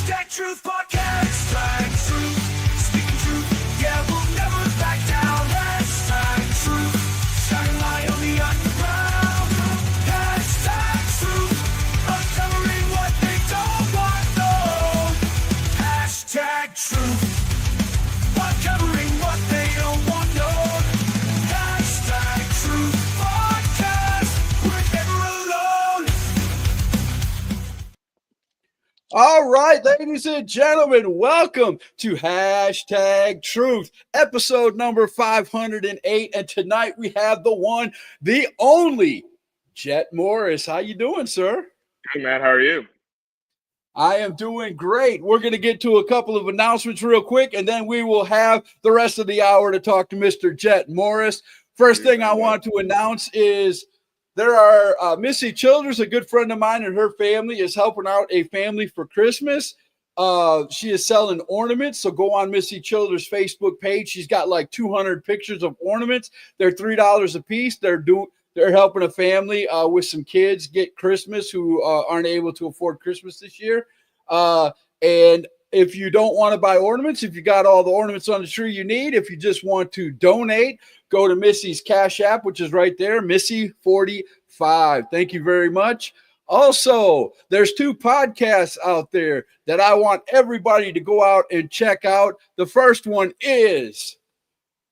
Hashtag Truth Podcast. Hashtag Truth. Speaking truth. Yeah, we'll never back down. Hashtag Truth. Shining light on the underground. Hashtag Truth. Uncovering what they don't want known. Hashtag Truth. Uncovering what they don't want known. Hashtag Truth Podcast. We're never alone. All right, ladies and gentlemen, welcome to Hashtag Truth, episode number 508. And tonight we have the one, the only, JETT Morris. How you doing, sir? Good, man. How are you? I am doing great. We're going to get to a couple of announcements real quick, and then we will have the rest of the hour to talk to Mr. JETT Morris. First thing I want to announce is there are Missy Childers, a good friend of mine, and her family is helping out a family for Christmas. She is selling ornaments, so go on Missy Childers' Facebook page. She's got like 200 pictures of ornaments. They're $3 a piece. They're helping a family with some kids get Christmas who aren't able to afford Christmas this year. And if you don't want to buy ornaments, if you got all the ornaments on the tree you need, if you just want to donate, go to Missy's Cash App, which is right there, Missy45. Thank you very much. Also, there's two podcasts out there that I want everybody to go out and check out. The first one is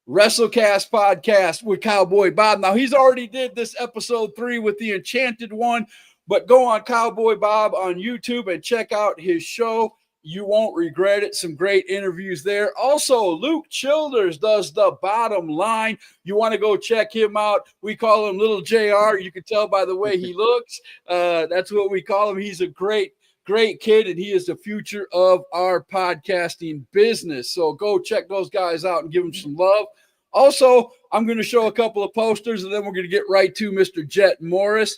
WrestleCast Podcast with Cowboy Bob. Now, he's already did this episode 3 with the Enchanted One, but go on Cowboy Bob on YouTube and check out his show. You won't regret it. Some great interviews there. Also, Luke Childers does The Bottom Line. You want to go check him out. We call him Little JR. You can tell by the way he looks. That's what we call him. He's a great kid, and he is the future of our podcasting business. So go check those guys out and give them some love. Also, I'm going to show a couple of posters, and then we're going to get right to Mr. JETT Morris.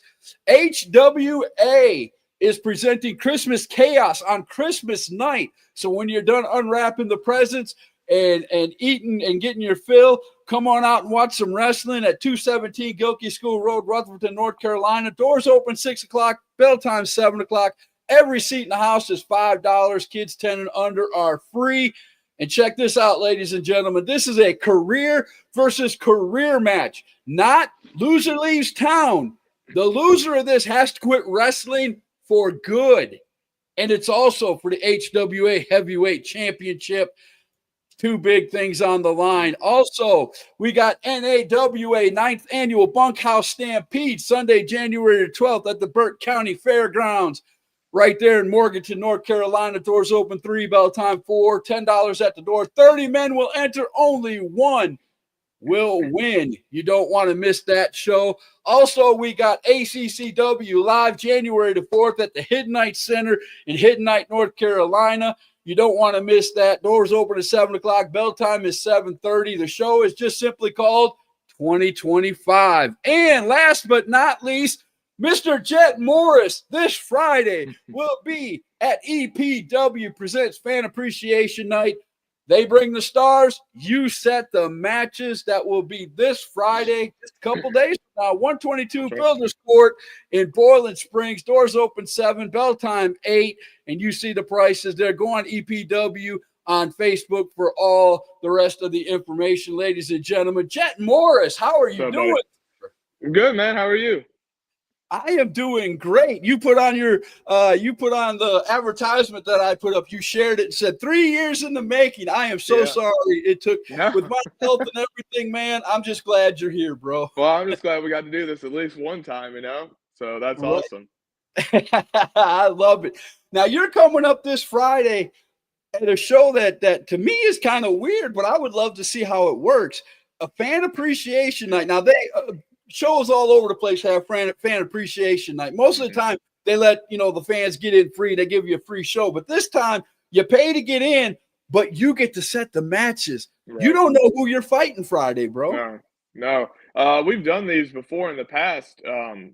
HWA is presenting Christmas Chaos on Christmas night. So when you're done unwrapping the presents and eating and getting your fill, come on out and watch some wrestling at 217 Gilkey School Road, Rutherford, North Carolina. Doors open 6 o'clock, bell time 7 o'clock. Every seat in the house is $5. Kids 10 and under are free. And check this out, ladies and gentlemen. This is a career versus career match, not loser leaves town. The loser of this has to quit wrestling for good. And it's also for the HWA Heavyweight Championship. Two big things on the line. Also, we got NAWA 9th Annual Bunkhouse Stampede, Sunday, January 12th at the Burke County Fairgrounds. Right there in Morganton, North Carolina. Doors open 3, bell time 4, $10 at the door. 30 men will enter, only one will win. You don't want to miss that show. Also, we got ACCW live January the 4th at the Hidden Night Center in Hidden Night, North Carolina. You don't want to miss that. Doors open at 7 o'clock. Bell time is 7:30. The show is just simply called 2025. And last but not least, Mr. JETT Morris this Friday will be at EPW Presents Fan Appreciation Night. They bring the stars. You set the matches. That will be this Friday, just a couple days from now. 122 Builders Court in Boiling Springs. Doors open 7, bell time 8, and you see the prices there. Go on EPW on Facebook for all the rest of the information, ladies and gentlemen. JETT Morris, how are you doing? I'm good, man. How are you? I am doing great. You put on the advertisement that I put up. You shared it and said 3 years in the making. I am so sorry it took with my health and everything, man. I'm just glad you're here, bro. Well, I'm just glad we got to do this at least one time, So that's awesome. I love it. Now you're coming up this Friday at a show that to me is kind of weird, but I would love to see how it works. A fan appreciation night. Now they shows all over the place have fan appreciation night. Most of the time they let the fans get in free. They give you a free show, but this time you pay to get in, but you get to set the matches. Right. You don't know who you're fighting Friday, bro. No. We've done these before in the past. It's been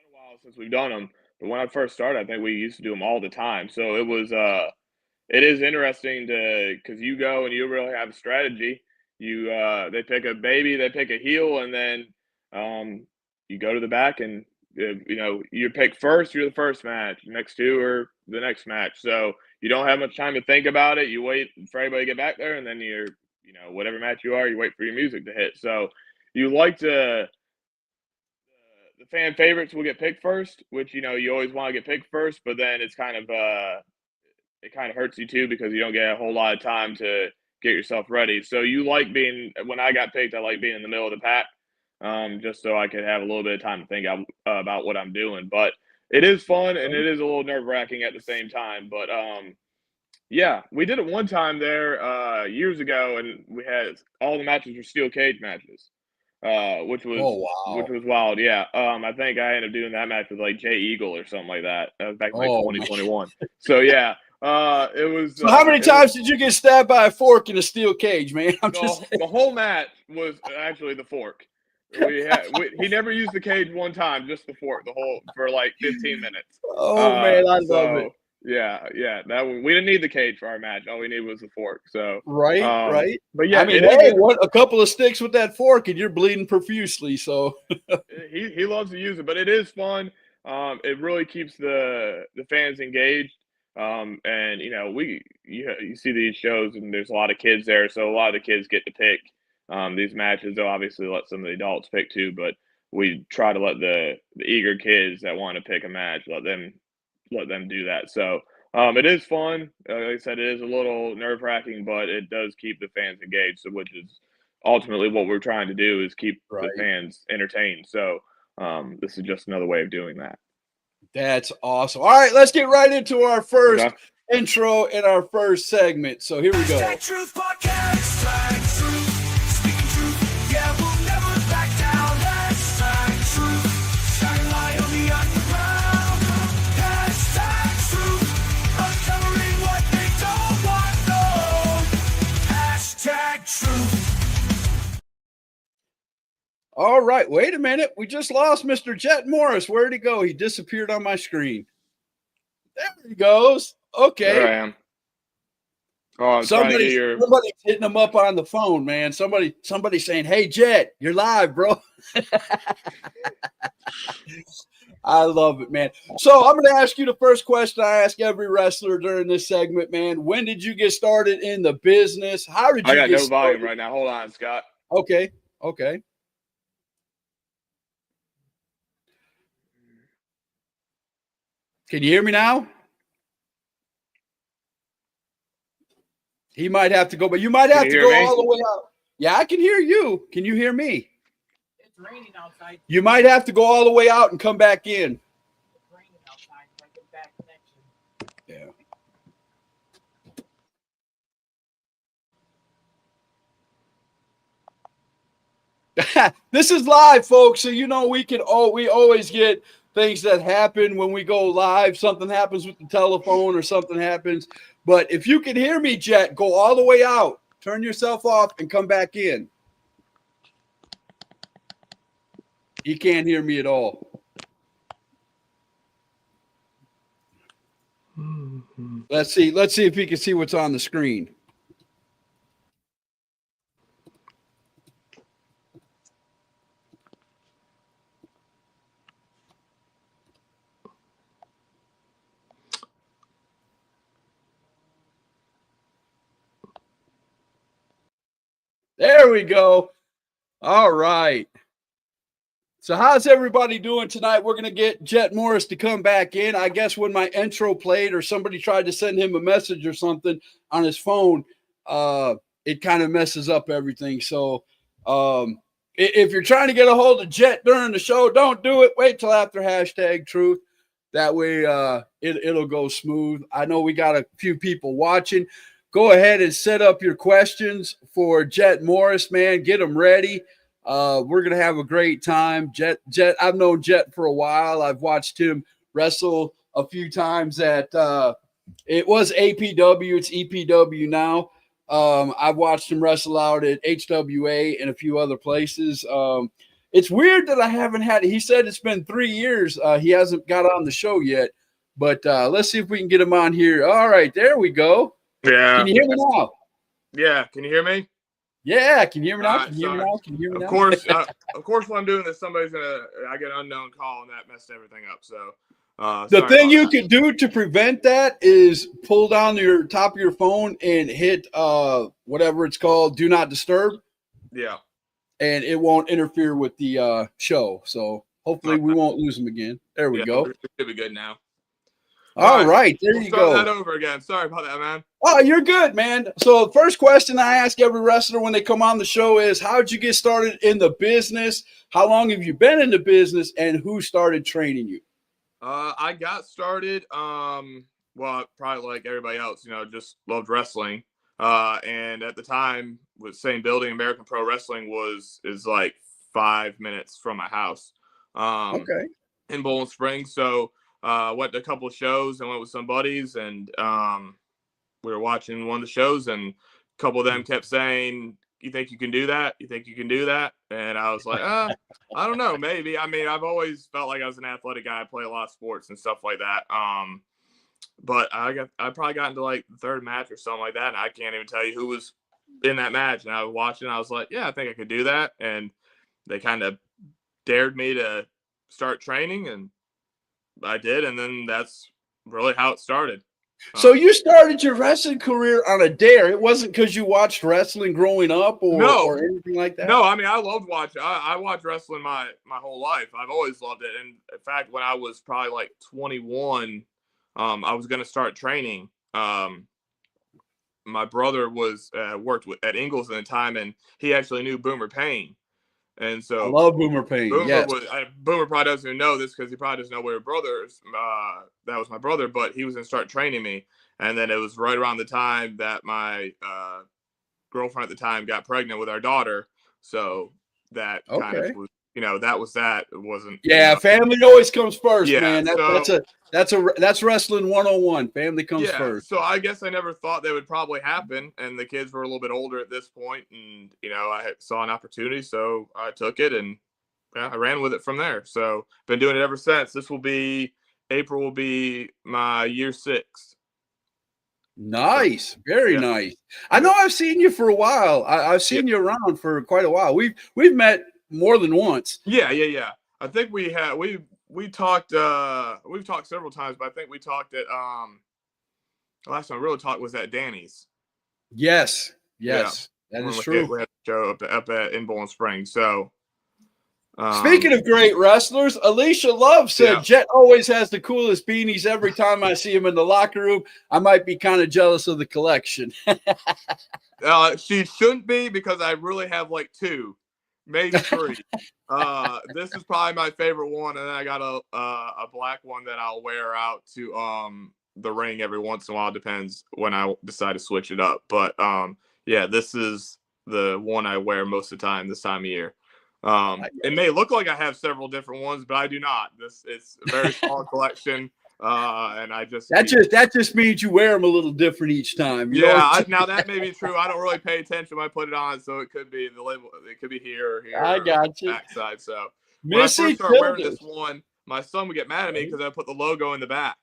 a while since we've done them, but when I first started, I think we used to do them all the time. So it is interesting because you go and you really have a strategy. They pick a baby, they pick a heel, and then you go to the back and you pick first. You're the first match. Next two are the next match. So you don't have much time to think about it. You wait for everybody to get back there, and then whatever match you are, you wait for your music to hit. So you like to the fan favorites will get picked first, which you always want to get picked first, but then it's kind of it kind of hurts you too because you don't get a whole lot of time to get yourself ready. So you like being when I got picked, I like being in the middle of the pack, just so I could have a little bit of time to think about what I'm doing. But it is fun and it is a little nerve wracking at the same time. But yeah, we did it one time there years ago, and we had all the matches were steel cage matches, which was Oh wow. wild. Yeah, I think I ended up doing that match with like Jay Eagle or something like that. That was back in like Oh, 2021. So yeah, it was. So how many times did you get stabbed by a fork in a steel cage, man? The whole match was actually the fork. He never used the cage one time, just the fork, for like 15 minutes. Oh man, I love it. Yeah, we didn't need the cage for our match. All we needed was the fork. So right. But yeah, I mean, hey, a couple of sticks with that fork and you're bleeding profusely. So he loves to use it, but it is fun. It really keeps the fans engaged. And you see these shows and there's a lot of kids there, so a lot of the kids get to pick these matches. They'll obviously let some of the adults pick too, but we try to let the eager kids that want to pick a match let them do that. So it is fun. Like I said, it is a little nerve-wracking, but it does keep the fans engaged, so which is ultimately what we're trying to do is keep the fans entertained. So this is just another way of doing that. That's awesome. All right, let's get right into our first intro in our first segment. So here we go. Truth Podcast, truth, speaking truth. Yeah, we'll never back down. Truth, shine light on the underground. Truth, uncovering what they don't want known. Truth. All right, wait a minute. We just lost Mr. Jett Morris. Where'd he go? He disappeared on my screen. There he goes. Okay. There I am. Oh, somebody's hitting him up on the phone, man. Somebody saying, "Hey, Jett, you're live, bro." I love it, man. So I'm going to ask you the first question I ask every wrestler during this segment, man. When did you get started in the business? How did you I got get no started? volume right now. Hold on, Scott. Okay. Can you hear me now? He might have to go, but you might have to go all the way out. Yeah, I can hear you. Can you hear me? It's raining outside. You might have to go all the way out and come back in. It's raining outside, so I get back connection. Yeah. This is live, folks. So we always get things that happen when we go live. Something happens with the telephone or something happens. But if you can hear me, Jett, go all the way out. Turn yourself off and come back in. He can't hear me at all. Let's see if he can see what's on the screen. There we go. All right. So how's everybody doing tonight? We're going to get Jett Morris to come back in. I guess when my intro played or somebody tried to send him a message or something on his phone, it kind of messes up everything. So if you're trying to get a hold of Jett during the show, don't do it. Wait till after #truth. That way it'll go smooth. I know we got a few people watching. Go ahead and set up your questions for Jett Morris, man. Get them ready. We're going to have a great time. Jett, I've known Jett for a while. I've watched him wrestle a few times at it was APW. It's EPW now. I've watched him wrestle out at HWA and a few other places. It's weird that I haven't had it. He said it's been 3 years. He hasn't got on the show yet. But let's see if we can get him on here. All right, there we go. Yeah. Can you hear me now? Yeah. Can you hear me? Yeah. Can you hear me now? Right, Can you hear me now? Can you hear me now? Of course, when I'm doing this, I get an unknown call and that messed everything up. So The Sorry thing about you that. could do to prevent that is pull down your top of your phone and hit whatever it's called, do not disturb, Yeah. and it won't interfere with the show. So hopefully we won't lose them again. There we Yeah, go. we should be good now. All All right, right, there we'll you start that go. over again. Sorry about that, man. Oh, you're good, man. So first question I ask every wrestler when they come on the show is, how'd you get started in the business? How long have you been in the business, and who started training you? I got started, well, probably like everybody else, just loved wrestling. And at the time, with same building, American Pro Wrestling is like 5 minutes from my house, Okay. in Bowling Springs. So, went to a couple of shows and went with some buddies, and we were watching one of the shows, and a couple of them kept saying, "You think you can do that? You think you can do that?" And I was like, I don't know, maybe. I mean, I've always felt like I was an athletic guy. I play a lot of sports and stuff like that. But I probably got into like the third match or something like that, and I can't even tell you who was in that match. And I was watching, I was like, yeah, I think I could do that. And they kind of dared me to start training, and I did. And then that's really how it started. So you started your wrestling career on a dare. It wasn't because you watched wrestling growing up No, or anything like that? No, I mean, I loved watching. I watched wrestling my whole life. I've always loved it. And in fact, when I was probably like 21, I was going to start training. My brother was worked at Ingles at the time, and he actually knew Boomer Payne. And I so love Boomer Payne. Boomer Yes. was Boomer probably doesn't even know this because he probably doesn't know we were brothers. That was my brother, but he was going to start training me. And then it was right around the time that my girlfriend at the time got pregnant with our daughter, so that kind of Okay. was, that was that. It wasn't. Yeah, family always comes first, Yeah. man. That's wrestling 101. Family comes Yeah. first. So I guess I never thought that would probably happen, and the kids were a little bit older at this point, and I saw an opportunity, so I took it, and I ran with it from there. So been doing it ever since. April will be my year 6. Nice, very Yeah. nice. I know I've seen you for a while. I've seen you around for quite a while. We've met more than once. Yeah. I think we talked. We've talked several times, but I think we talked at the last time we really talked was at Danny's. Yes, Yeah, that is when true. we had a show up at in Bowling Springs. So, Speaking of great wrestlers, Alicia Love said Jet always has the coolest beanies every time I see him in the locker room. I might be kind of jealous of the collection. she shouldn't be, because I really have like 2, maybe 3. This is probably my favorite one, and then I got a black one that I'll wear out to the ring every once in a while. Depends when I decide to switch it up. But yeah, this is the one I wear most of the time this time of year. It may look like I have several different ones, but I do not. It's a very small collection, and I just that just means you wear them a little different each time. Now that may be true. I don't really pay attention when I put it on, so it could be the label. It could be here or here. I got you. Backside. So Missy when I first started wearing Childers. this one, my son would get mad at me because I put the logo in the back.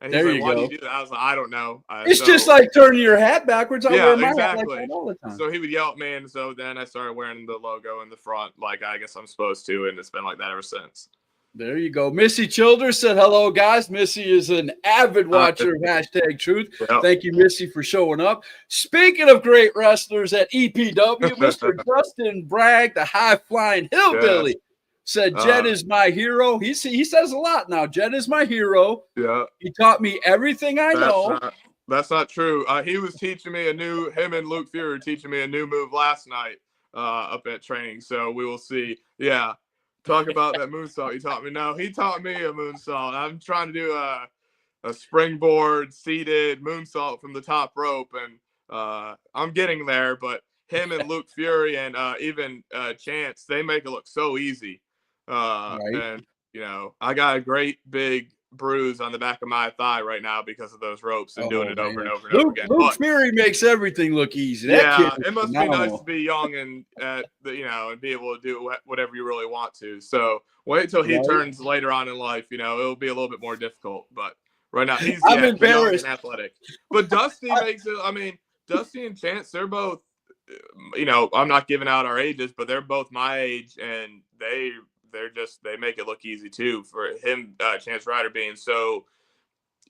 And he's There like, you "Why do go. you do that?" I was like, "I don't know." It's just like turning your hat backwards. I Yeah, wear my hat like exactly. that all the time. So he would yell at me, and so then I started wearing the logo in the front, like I guess I'm supposed to, and it's been like that ever since. There you go. Missy Childers said, hello, guys. Missy is an avid watcher of Hashtag Truth. Yep. Thank you, Missy, for showing up. Speaking of great wrestlers at EPW, Mr. Justin Bragg, the high-flying hillbilly, said, Jet is my hero. He says a lot now. Jet is my hero. Yeah. He taught me everything I know. That's not true. He was teaching me him and Luke Fury were teaching me a new move last night up at training. So we will see. Yeah. Talk about that moonsault you taught me. No, he taught me a moonsault. I'm trying to do a springboard seated moonsault from the top rope, and I'm getting there. But him and Luke Fury and even Chance, they make it look so easy. Right. And I got a great big bruise on the back of my thigh right now because of those ropes and doing it over and over and over again. Luke Fury makes everything look easy. It must be nice to be young and and be able to do whatever you really want to. So wait till he turns later on in life. It'll be a little bit more difficult. But right now he's young and athletic. But Dusty makes it. I mean, Dusty and Chance, they're both. I'm not giving out our ages, but they're both my age, and they make it look easy too for him. Chance Ryder being so,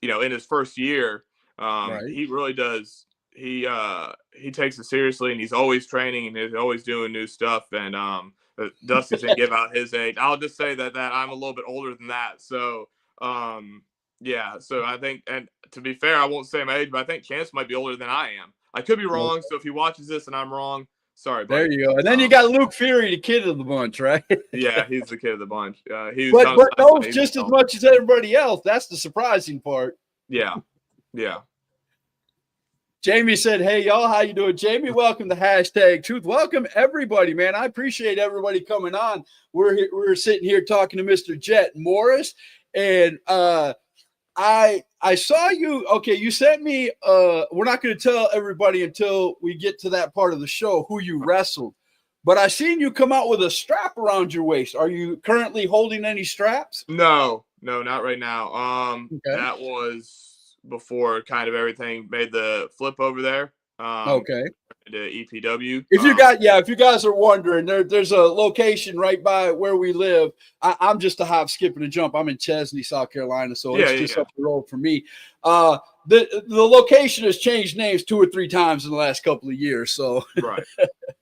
in his first year, Right. he really does. He takes it seriously, and he's always training, and he's always doing new stuff. And Dusty didn't give out his age. I'll just say that I'm a little bit older than that. So yeah. So I think, and to be fair, I won't say my age, but I think Chance might be older than I am. I could be wrong. So if he watches this and I'm wrong, sorry. Buddy. There you go. And then you got Luke Fury, the kid of the bunch, right? Yeah, he's the kid of the bunch. He was but knows just as much as everybody else. That's the surprising part. Yeah. Jamie said, "Hey y'all, how you doing?" Jamie, welcome to #Truth. Welcome everybody, man. I appreciate everybody coming on. We're sitting here talking to Mr. Jett Morris, and I saw you. Okay, you sent me. We're not going to tell everybody until we get to that part of the show who you wrestled, but I seen you come out with a strap around your waist. Are you currently holding any straps? No, not right now. Okay. That was before kind of everything made the flip over there. Okay. To EPW. If you guys are wondering, there's a location right by where we live. I'm just a hop, skip, and a jump. I'm in Chesney, South Carolina, so it's just up the road for me. The location has changed names 2 or 3 times in the last couple of years. So right.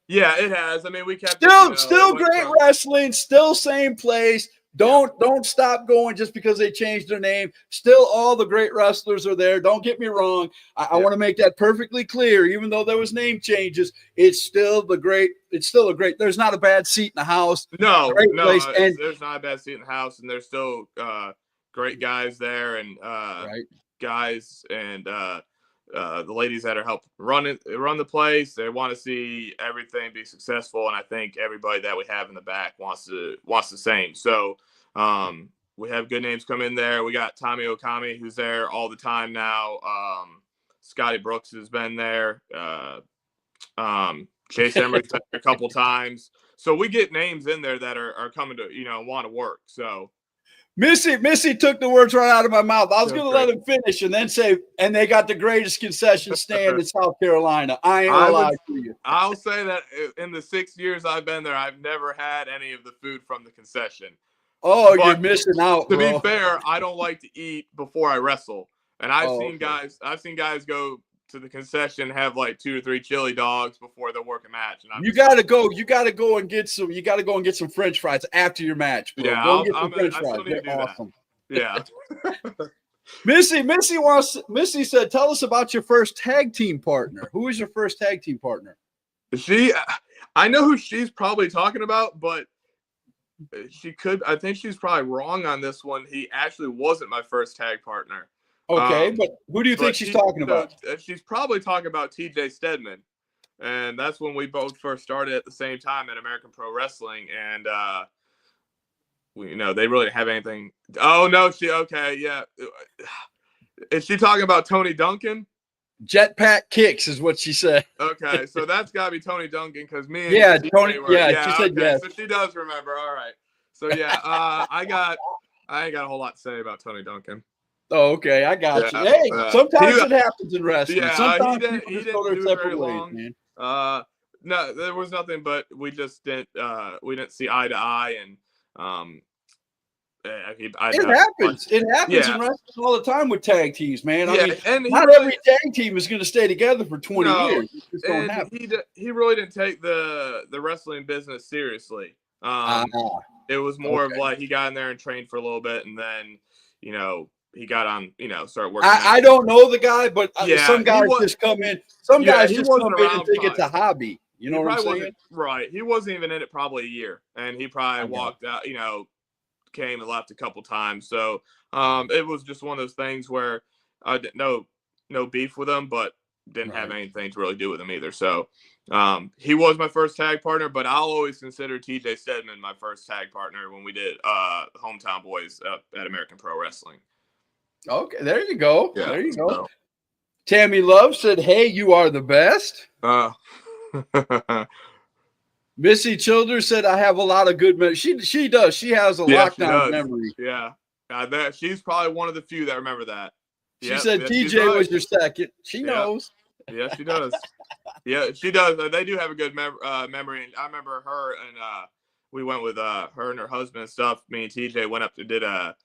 Yeah, it has. I mean, we kept still great wrestling, still same place. Don't stop going just because they changed their name. Still, all the great wrestlers are there. Don't get me wrong. I want to make that perfectly clear. Even though there was name changes, it's still a great. There's not a bad seat in the house. No, place. And there's not a bad seat in the house, and there's still great guys there, and guys and the ladies that are helping run the place. They want to see everything be successful, and I think everybody that we have in the back wants the same. So we have good names come in there. We got Tommy Okami, who's there all the time now. Scotty Brooks has been there. Chase Emery's been there a couple times. So we get names in there that are coming to want to work. So. Missy took the words right out of my mouth. I was going to let him finish and then say, and they got the greatest concession stand in South Carolina. I ain't going to lie to you. I'll say that in the 6 years I've been there, I've never had any of the food from the concession. Oh, but you're missing out, to bro. be fair, I don't like to eat before I wrestle. And I've seen guys go to the concession, have like 2 or 3 chili dogs before they work a match. And you gotta go and get some French fries after your match, bro. Yeah, go get some French fries. They're awesome. That. Yeah. Missy said, "Tell us about your first tag team partner. Who was your first tag team partner?" I know who she's probably talking about, but I think she's probably wrong on this one. He actually wasn't my first tag partner. Okay, but who do you think she's talking about? She's probably talking about TJ Stedman, and that's when we both first started at the same time at American Pro Wrestling, and they really didn't have anything. Oh no, is she talking about Tony Duncan? Jetpack kicks is what she said. Okay, so that's got to be Tony Duncan because me and Tony. She said yes. So she does remember. All right. So yeah, I ain't got a whole lot to say about Tony Duncan. Oh, okay, I got you. Hey, sometimes it happens in wrestling. Yeah, sometimes he didn't go their do separate very ways, long. Man. No, there was nothing, but we just didn't see eye to eye, and it happens. It happens in wrestling all the time with tag teams, man. I mean, and not every tag team is going to stay together for 20 years. It just don't happen. He really didn't take the wrestling business seriously. It was more of like he got in there and trained for a little bit, and then he got on, started working. I don't know the guy, but some guys just come in. Some guys just come in and think it's a hobby. You know what I'm saying? Right. He wasn't even in it probably a year, and he probably walked out. Came and left a couple times. So it was just one of those things where I didn't no beef with him, but didn't have anything to really do with him either. So he was my first tag partner, but I'll always consider TJ Stedman my first tag partner when we did Hometown Boys at American Pro Wrestling. Okay, there you go. Yeah, there you go. So. Tammy Love said, "Hey, you are the best." Missy Childers said, "I have a lot of good memories." She does. She has a lockdown memory. Yeah. She's probably one of the few that remember that. She said TJ was your second. She knows. Yeah, she does. Yeah, she does. They do have a good memory. And I remember her, and we went with her and her husband and stuff. Me and TJ went up to did a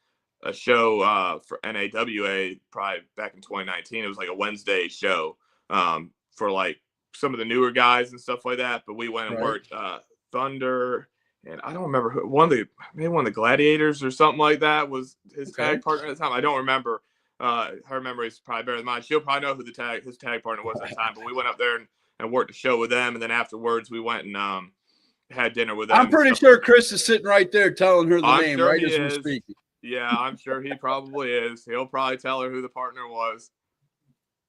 show for NAWA probably back in 2019. It was like a Wednesday show for like some of the newer guys and stuff like that. But we went and Right. worked Thunder, and I don't remember who, maybe one of the Gladiators or something like that was his tag partner at the time. I don't remember. Her memory is probably better than mine. She'll probably know who his tag partner was at the time. But we went up there and worked a show with them, and then afterwards we went and had dinner with them. I'm pretty sure Chris is sitting right there telling her the I'm name sure right he as we're is. speaking. Yeah, I'm sure he probably is. He'll probably tell her who the partner was.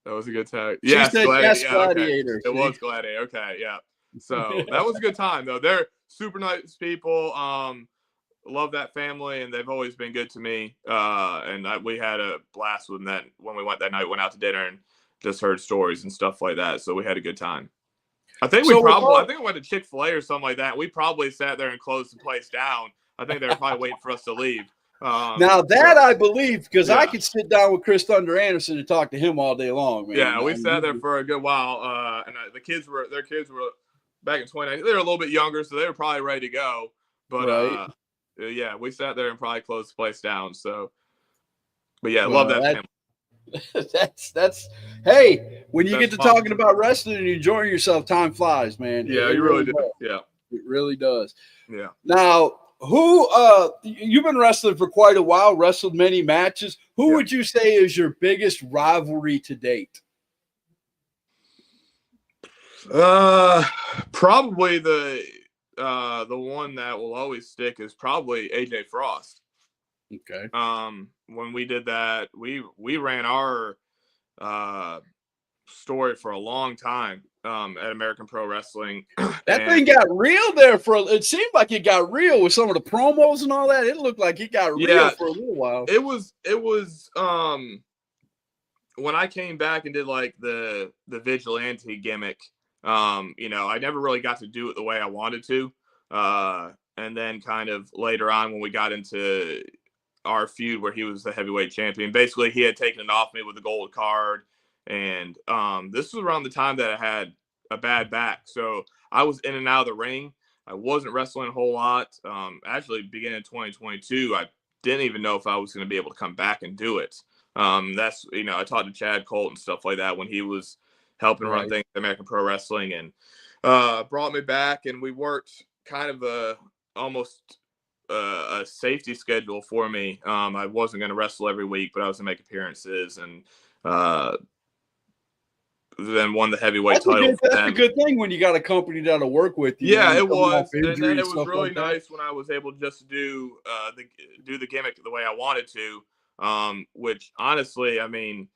That was a good tag. She said yes, yeah, Gladiator. okay. It was Gladiator. Okay, yeah. So that was a good time, though. They're super nice people. Love that family, and they've always been good to me. We had a blast with them when we went that night. Went out to dinner and just heard stories and stuff like that. So we had a good time. I think we went to Chick-fil-A or something like that. We probably sat there and closed the place down. I think they were probably waiting for us to leave. Now that I believe, because I could sit down with Chris Thunder Anderson and talk to him all day long, man. Yeah, we sat there for a good while, and their kids were back in 2019. They were a little bit younger, so they were probably ready to go. But yeah, we sat there and probably closed the place down. So, but yeah, I love that family. That's hey, when you That's get to fun. talking about wrestling and you enjoying yourself, time flies, man. Yeah, you really do. Yeah, it really does. Yeah. Now, who you've been wrestling for quite a while, wrestled many matches. Who would you say is your biggest rivalry to date? Probably the one that will always stick is probably AJ Frost. Okay. When we did that, we ran our story for a long time at American Pro Wrestling. That thing got real there it seemed like it got real with some of the promos and all that. It looked like it got real for a little while. It was when I came back and did like the vigilante gimmick, I never really got to do it the way I wanted to. And then kind of later on when we got into our feud where he was the heavyweight champion, basically he had taken it off me with the gold card. And this was around the time that I had a bad back. So I was in and out of the ring. I wasn't wrestling a whole lot. Actually, beginning in 2022, I didn't even know if I was going to be able to come back and do it. That's, I talked to Chad Colt and stuff like that when he was helping run things at American Pro Wrestling, and brought me back, and we worked kind of almost a safety schedule for me. I wasn't going to wrestle every week, but I was going to make appearances, and then won the heavyweight title. That's a good thing when you got a company that'll work with you. Yeah, it was. And then it was really nice when I was able just to do the gimmick the way I wanted to, which honestly, I mean,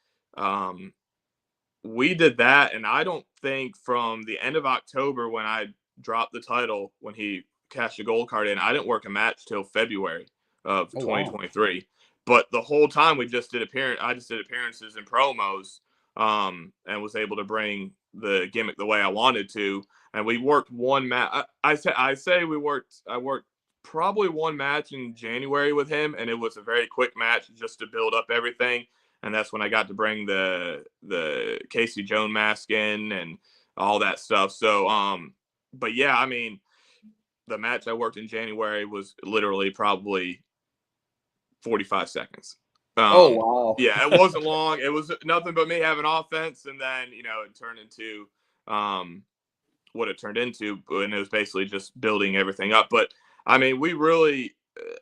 we did that, and I don't think from the end of October when I dropped the title, when he cashed the gold card in, I didn't work a match till February of 2023. Wow. But the whole time I just did appearances and promos, and was able to bring the gimmick the way I wanted to. And we worked one match. I worked probably one match in January with him, and it was a very quick match just to build up everything. And that's when I got to bring the Casey Jones mask in and all that stuff. So, but yeah, I mean, the match I worked in January was literally probably 45 seconds. Oh, wow. Yeah, it wasn't long. It was nothing but me having offense. And then, it turned into what it turned into. And it was basically just building everything up. But, I mean, we really,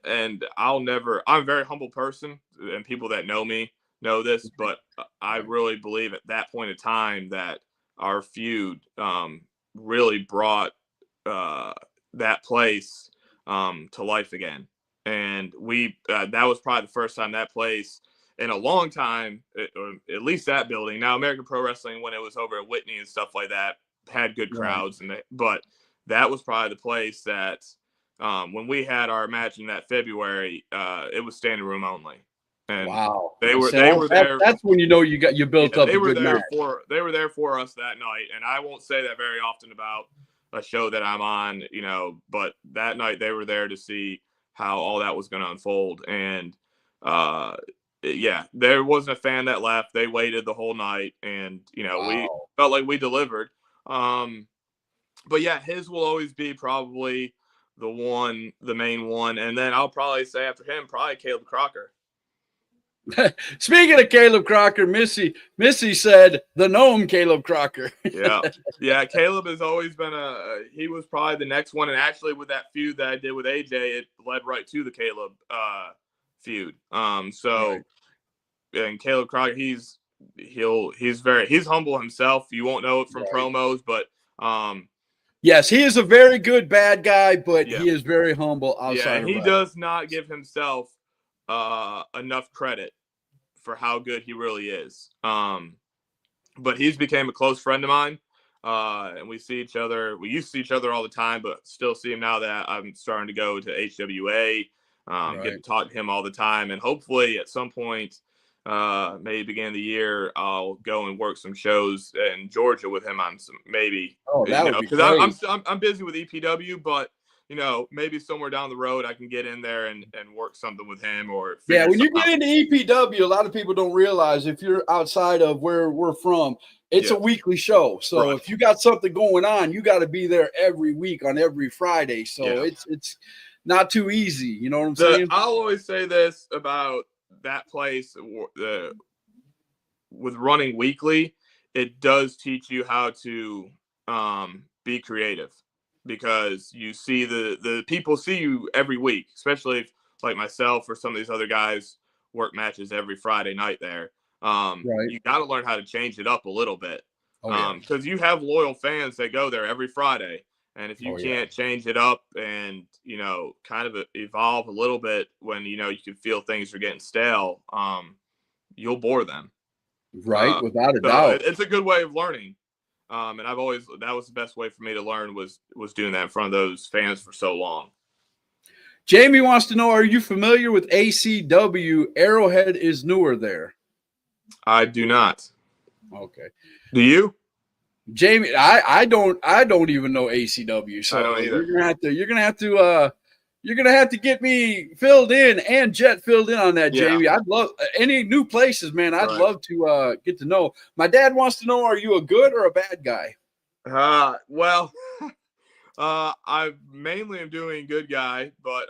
and I'm a very humble person, and people that know me know this, but I really believe at that point in time that our feud really brought that place to life again. And that was probably the first time that place in a long time, at least that building. Now, American Pro Wrestling, when it was over at Whitney and stuff like that, had good crowds. But that was probably the place that when we had our match in that February, it was standing room only. And wow. They were there. That's when you built up a good match. They were there for us that night. And I won't say that very often about a show that I'm on, but that night they were there to see how all that was going to unfold. And yeah, there wasn't a fan that left. They waited the whole night, and we felt like we delivered. But yeah, his will always be probably the main one, and then I'll probably say after him, probably Caleb Crocker. Speaking of Caleb Crocker, Missy said the gnome Caleb Crocker. Yeah. Caleb has always been he was probably the next one, and actually with that feud that I did with AJ, it led right to the Caleb feud. Right. And Caleb Crocker, he's humble himself. You won't know it from promos, but yes, he is a very good bad guy, but yeah. he is very humble outside. Yeah, he does not give himself enough credit for how good he really is. But he's became a close friend of mine, and we see each other. We used to see each other all the time, but still see him now that I'm starting to go to HWA. Get to talk to him all the time, and hopefully at some point, maybe beginning of the year, I'll go and work some shows in Georgia with him on some maybe. Oh, that would be because great. I'm busy with EPW, but maybe somewhere down the road I can get in there and work something with him or when you get into EPW, a lot of people don't realize if you're outside of where we're from, it's a weekly show. So if you got something going on, you got to be there every week on every Friday. So it's not too easy. You know what I'm saying? I'll always say this about that place with running weekly, it does teach you how to be creative, because you see the people see you every week, especially if like myself or some of these other guys work matches every Friday night there. You got to learn how to change it up a little bit, because you have loyal fans that go there every Friday. And if you can't change it up and, kind of evolve a little bit when, you can feel things are getting stale, you'll bore them. Right. Without a doubt. It's a good way of learning. And that was the best way for me to learn was doing that in front of those fans for so long. Jamie wants to know, are you familiar with ACW? Arrowhead is newer there. I do not. Okay. Do you? Jamie, I don't even know ACW, so I don't either. you're gonna have to get me filled in and Jet filled in on that, Jamie. I'd love any new places, man. I'd love to get to know. My dad wants to know, are you a good or a bad guy? Well, I mainly am doing good guy, but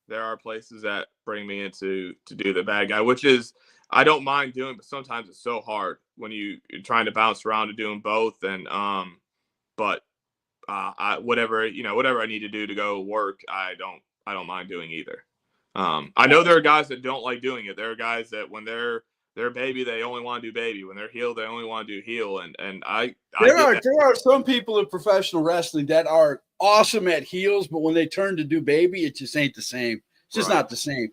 there are places that bring me into to do the bad guy, which is I don't mind doing, but sometimes it's so hard when you're trying to bounce around to doing both. And but whatever I need to do to go work, I don't mind doing either. I know there are guys that don't like doing it. There are guys that when they're baby, they only want to do baby. When they're heel, they only want to do heel. And there are some people in professional wrestling that are awesome at heels, but when they turn to do baby, it just ain't the same. It's just not the same.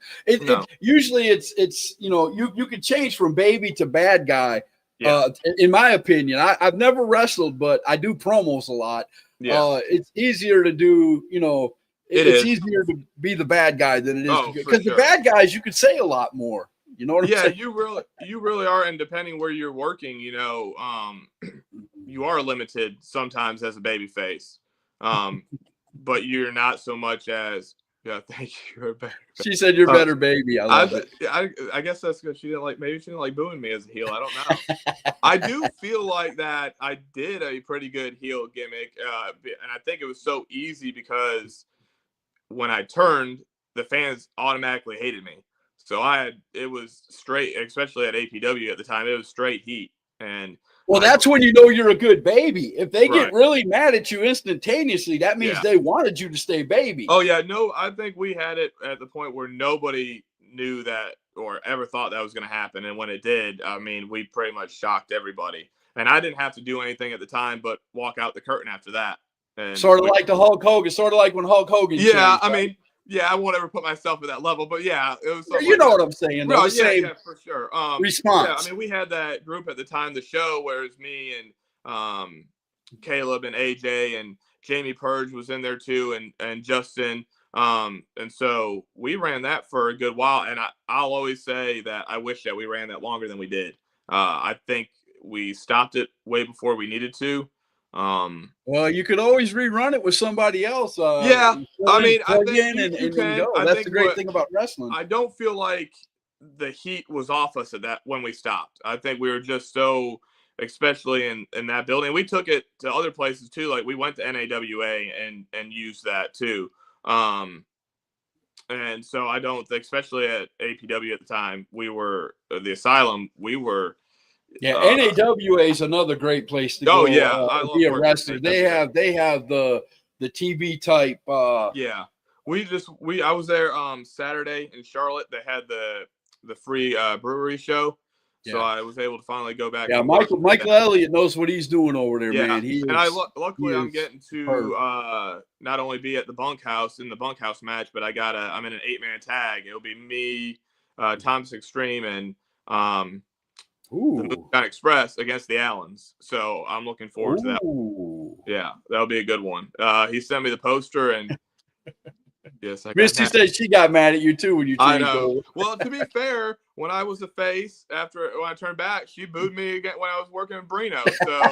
Usually it's you can change from baby to bad guy. In my opinion, I've never wrestled, but I do promos a lot. It's easier to do, it's easier to be the bad guy than it is because the bad guys you could say a lot more. You know what I'm saying? you really are, and depending where you're working, you are limited sometimes as a baby face. But you're not so much as thank you. She said you're better, baby. I love it. I guess that's because she didn't like booing me as a heel. I don't know. I do feel like that I did a pretty good heel gimmick, and I think it was so easy because when I turned, the fans automatically hated me. So it was straight, especially at APW at the time, it was straight heat. And that's when you know you're a good baby. If they get really mad at you instantaneously, that means they wanted you to stay baby. Oh, yeah. No, I think we had it at the point where nobody knew that or ever thought that was going to happen. And when it did, I mean, we pretty much shocked everybody. And I didn't have to do anything at the time but walk out the curtain after that. And sort of like the Hulk Hogan, sort of like when Hulk Hogan changed, I mean, I won't ever put myself at that level, but it was. You know what I'm saying? No, for sure. Response. I mean, we had that group at the time of the show where it was me and Caleb and AJ and Jamie Purge was in there too, and Justin. And so we ran that for a good while, and I'll always say that I wish that we ran that longer than we did. I think we stopped it way before we needed to. Well, you could always rerun it with somebody else. I mean, I think you can. Go. That's the great thing about wrestling. I don't feel like the heat was off us at that when we stopped. I think we were just so, especially in that building. We took it to other places too. Like we went to NAWA and used that too. And so I don't think, especially at APW at the time, we were the Asylum. We were. Yeah, NAWA is another great place to go. Oh yeah, I love be a working wrestler. at They have the TV type. Yeah, I was there Saturday in Charlotte. They had the free brewery show, so Yeah. I was able to finally go back. Yeah, and watch Michael Elliott knows what he's doing over there, Yeah, man. Luckily I'm getting superb. to not only be at the bunkhouse in the bunkhouse match, but I'm in an 8-man tag. It'll be me, Thomas Extreme, and the Moonshine Express against the Allens. So I'm looking forward to that. Yeah, that'll be a good one. He sent me the poster, and yes, Misty said she got mad at you too when you changed. I know. Over. Well, to be fair, when I was a face, when I turned back, she booed me again when I was working in Brino. So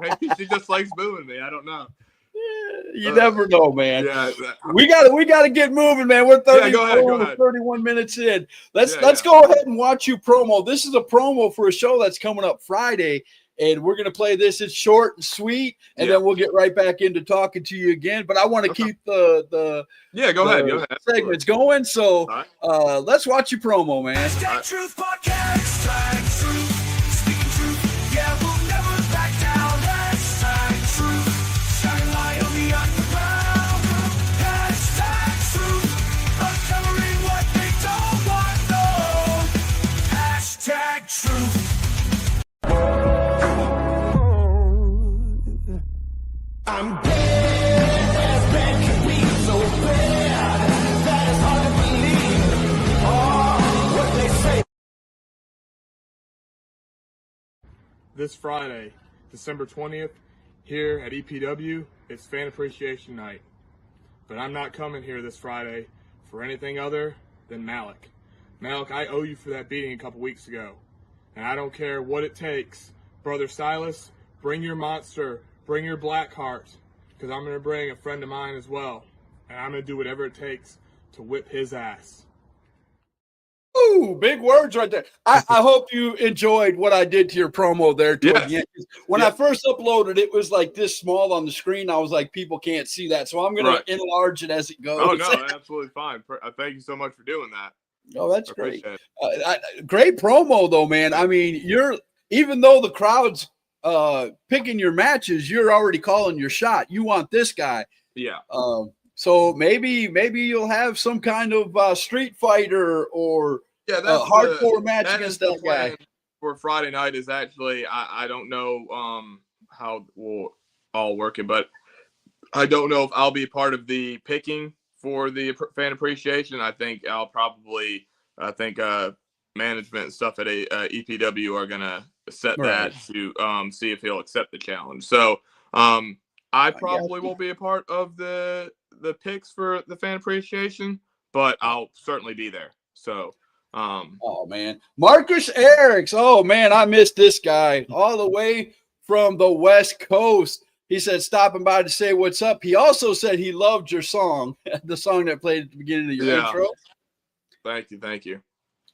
maybe she just likes booing me. I don't know. Yeah, you never know, man. Yeah, we gotta get moving, man. We're 31 minutes in. Let's go ahead and watch you promo. This is a promo for a show that's coming up Friday. And we're going to play this. It's short and sweet, and then we'll get right back into talking to you again. But I want to keep the go ahead. segments going. So let's watch your promo, man. Hashtag Truth Podcast. Hashtag Truth. Speaking truth. Yeah, we'll never back down. Hashtag Truth. Shining light on the underground. Hashtag Truth. Uncovering what they don't want known. Hashtag Truth. I'm dead, as bad can be, so bad that it's hard to believe all what they say. This Friday, December 20th, here at EPW, it's Fan Appreciation Night. But I'm not coming here this Friday for anything other than Malik. Malik, I owe you for that beating a couple weeks ago. And I don't care what it takes. Brother Silas, bring your monster. Bring your black heart, because I'm going to bring a friend of mine as well, and I'm going to do whatever it takes to whip his ass. Ooh, big words right there. I hope you enjoyed what I did to your promo there. When I first uploaded, it was like this small on the screen. I was like, people can't see that, so I'm going to enlarge it as it goes. Oh, no, absolutely fine. Thank you so much for doing that. Oh, that's great. Great promo, though, man. I mean, even though the crowd's picking your matches, you're already calling your shot. You want this guy. Yeah. So maybe you'll have some kind of street fighter or hardcore match against that guy. For Friday night is actually, I don't know how we'll all work it, but I don't know if I'll be part of the picking for the fan appreciation. I think I'll probably, management and stuff at EPW are going to set that to see if he'll accept the challenge. So I probably won't be a part of the picks for the fan appreciation, but I'll certainly be there. So oh man, Marcus Eriks. Oh man, I missed this guy all the way from the West Coast. He said stopping by to say what's up. He also said he loved your song, the song that played at the beginning of your intro. Thank you.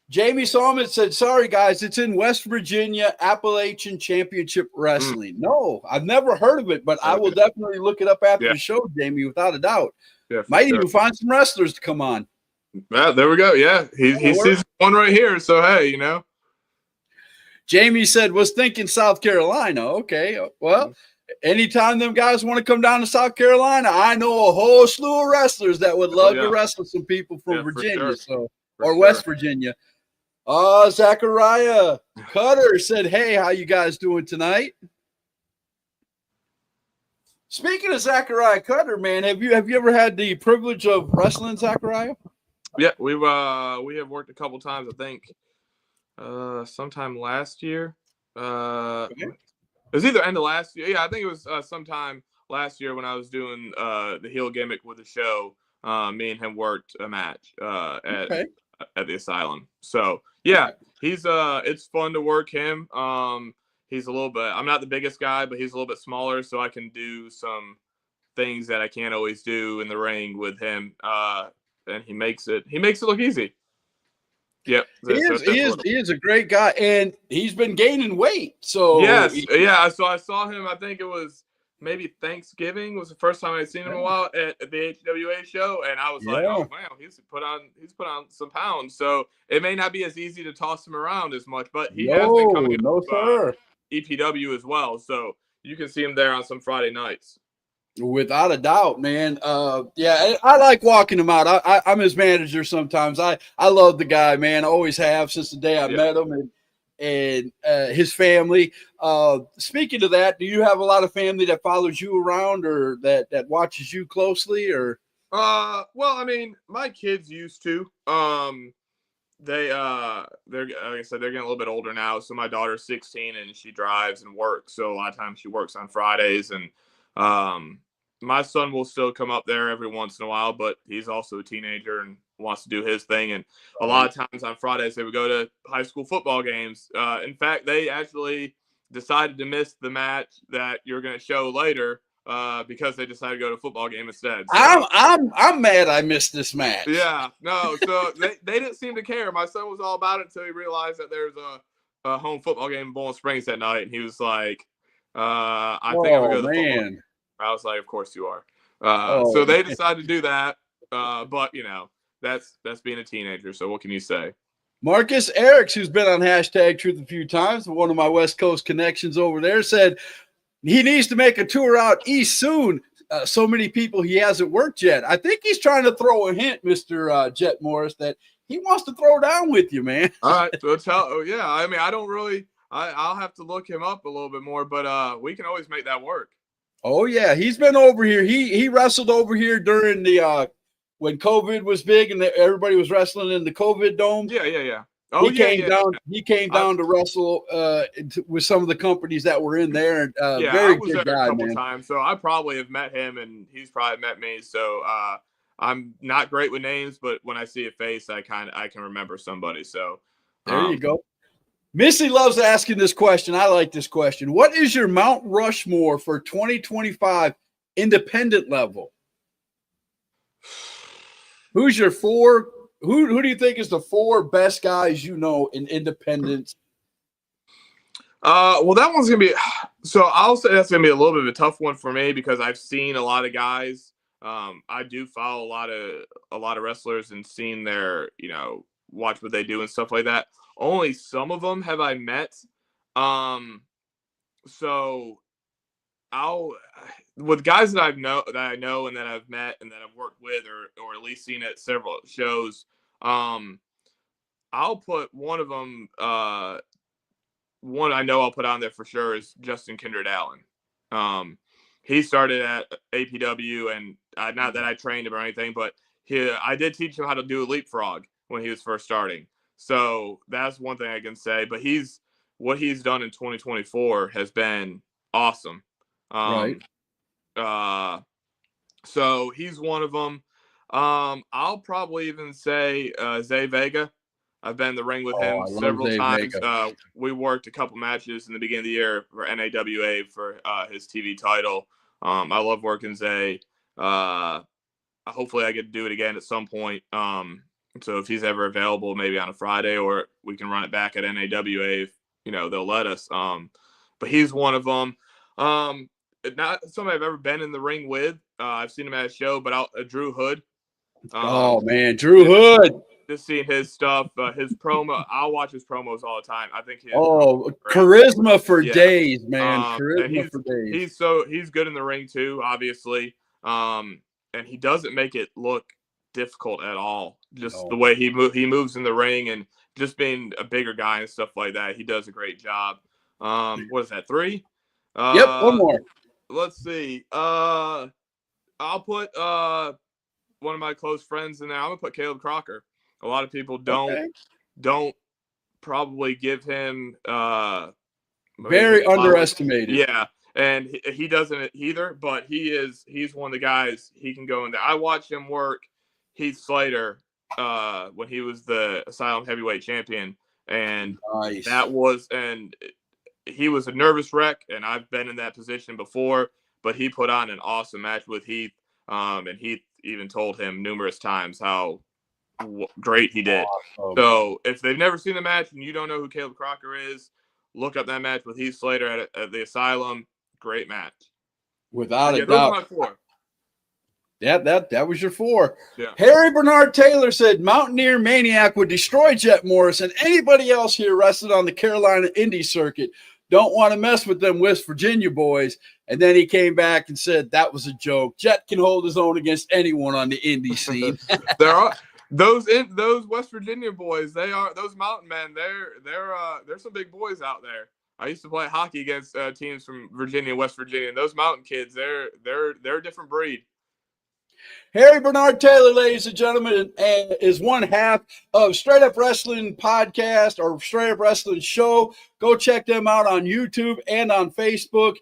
Jamie Solomon said, sorry, guys, it's in West Virginia, Appalachian Championship Wrestling. No, I've never heard of it, but I will definitely look it up after the show, Jamie, without a doubt. Yeah, might even find some wrestlers to come on. Yeah, there we go. Yeah, he sees one right here, so hey, you know. Jamie said, was thinking South Carolina. Okay, well, anytime them guys want to come down to South Carolina, I know a whole slew of wrestlers that would love to wrestle some people from Virginia, West Virginia. Zachariah Cutter said, hey, how you guys doing tonight? Speaking of Zachariah Cutter, man, have you ever had the privilege of wrestling Zachariah? Yeah, we have worked a couple times, I think sometime last year. It was either end of last year. Yeah, I think it was sometime last year when I was doing the heel gimmick with the show. Me and him worked a match at the Asylum. So yeah, he's it's fun to work him. He's a little bit, I'm not the biggest guy, but he's a little bit smaller, so I can do some things that I can't always do in the ring with him. And he makes it look easy. Yep. He is a great guy, and he's been gaining weight. So yes, yeah. So I saw him, I think it was maybe Thanksgiving was the first time I'd seen him in a while at the HWA show, and I was like, Yeah. oh wow, he's put on some pounds. So it may not be as easy to toss him around as much, but he has been coming No, up sir. EPW as well, so you can see him there on some Friday nights. Without a doubt, man. Yeah, I like walking him out. I'm his manager sometimes. I love the guy, man. I always have since the day I met him, and his family. Speaking of that, do you have a lot of family that follows you around or that watches you closely? Or Well, I mean, my kids used to. They're like I said, they're getting a little bit older now. So my daughter's 16 and she drives and works. So a lot of times she works on Fridays, and my son will still come up there every once in a while, but he's also a teenager and wants to do his thing. And a lot of times on Fridays they would go to high school football games. In fact, they actually decided to miss the match that you're going to show later because they decided to go to a football game instead. So, I'm mad I missed this match. yeah, no, so they didn't seem to care. My son was all about it until he realized that there's a home football game in Bowling Springs that night, and he was like, I think I'm going to go to the football game. I was like, of course you are. So they decided to do that, but, that's being a teenager, so what can you say? Marcus Erics, who's been on hashtag Truth a few times, one of my West Coast connections over there, said he needs to make a tour out east soon. So many people he hasn't worked yet. I think he's trying to throw a hint, Mr. Jett Morris, that he wants to throw down with you, man. All right, so yeah. I mean, I don't really. I'll have to look him up a little bit more, but we can always make that work. Oh yeah, he's been over here. He wrestled over here during the when COVID was big and everybody was wrestling in the COVID dome. Yeah. Oh, He came down to wrestle with some of the companies that were in there. Very I was good there guy, a couple man. times, so I probably have met him, and he's probably met me. So I'm not great with names, but when I see a face, I can remember somebody. So there you go. Missy loves asking this question. I like this question. What is your Mount Rushmore for 2025 independent level? Who's your four? Who do you think is the four best guys you know in independence? Well, that one's gonna be. So I'll say that's gonna be a little bit of a tough one for me because I've seen a lot of guys. I do follow a lot of wrestlers and seen their, watch what they do and stuff like that. Only some of them have I met. So with guys that I know and that I've met and that I've worked with or at least seen at several shows. I'll put one of them. One I know I'll put on there for sure is Justin Kindred Allen. He started at APW, and not that I trained him or anything, but I did teach him how to do a leapfrog when he was first starting. So that's one thing I can say. But what he's done in 2024 has been awesome. Right. So he's one of them. I'll probably even say Zay Vega. I've been in the ring with him several times. We worked a couple matches in the beginning of the year for NAWA for his TV title. I love working Zay. Hopefully I get to do it again at some point. So if he's ever available, maybe on a Friday, or we can run it back at NAWA if they'll let us. But he's one of them. Not somebody I've ever been in the ring with. I've seen him at a show, but Drew Hood. Oh man, Drew Hood. Just seeing his stuff, his promo. I'll watch his promos all the time. I think charisma for days, man. Charisma for days. He's good in the ring too, obviously. And he doesn't make it look difficult at all. Just the way he moves in the ring and just being a bigger guy and stuff like that. He does a great job. What is that? 3? Yep, one more. Let's see. I'll put one of my close friends in there. I'm gonna put Caleb Crocker. A lot of people don't probably give him very underestimated. Yeah, and he doesn't either. But he's one of the guys. He can go in there. I watched him work Heath Slater when he was the Asylum Heavyweight Champion, and he was a nervous wreck, and I've been in that position before. But he put on an awesome match with Heath, and Heath even told him numerous times how great he did. Awesome. So if they've never seen the match and you don't know who Caleb Crocker is, look up that match with Heath Slater at the Asylum. Great match. Without a Yeah, those are doubt. my 4. Yeah, that was your 4. Yeah. Harry Bernard Taylor said Mountaineer Maniac would destroy Jett Morris and anybody else here wrestling on the Carolina indie circuit. Don't want to mess with them West Virginia boys. And then he came back and said that was a joke. Jett can hold his own against anyone on the indie scene. There are those West Virginia boys. They are those mountain men. They're some big boys out there. I used to play hockey against teams from Virginia, West Virginia, and those mountain kids. They're a different breed. Harry Bernard Taylor, ladies and gentlemen, is one half of Straight Up Wrestling Podcast or Straight Up Wrestling Show. Go check them out on YouTube and on Facebook.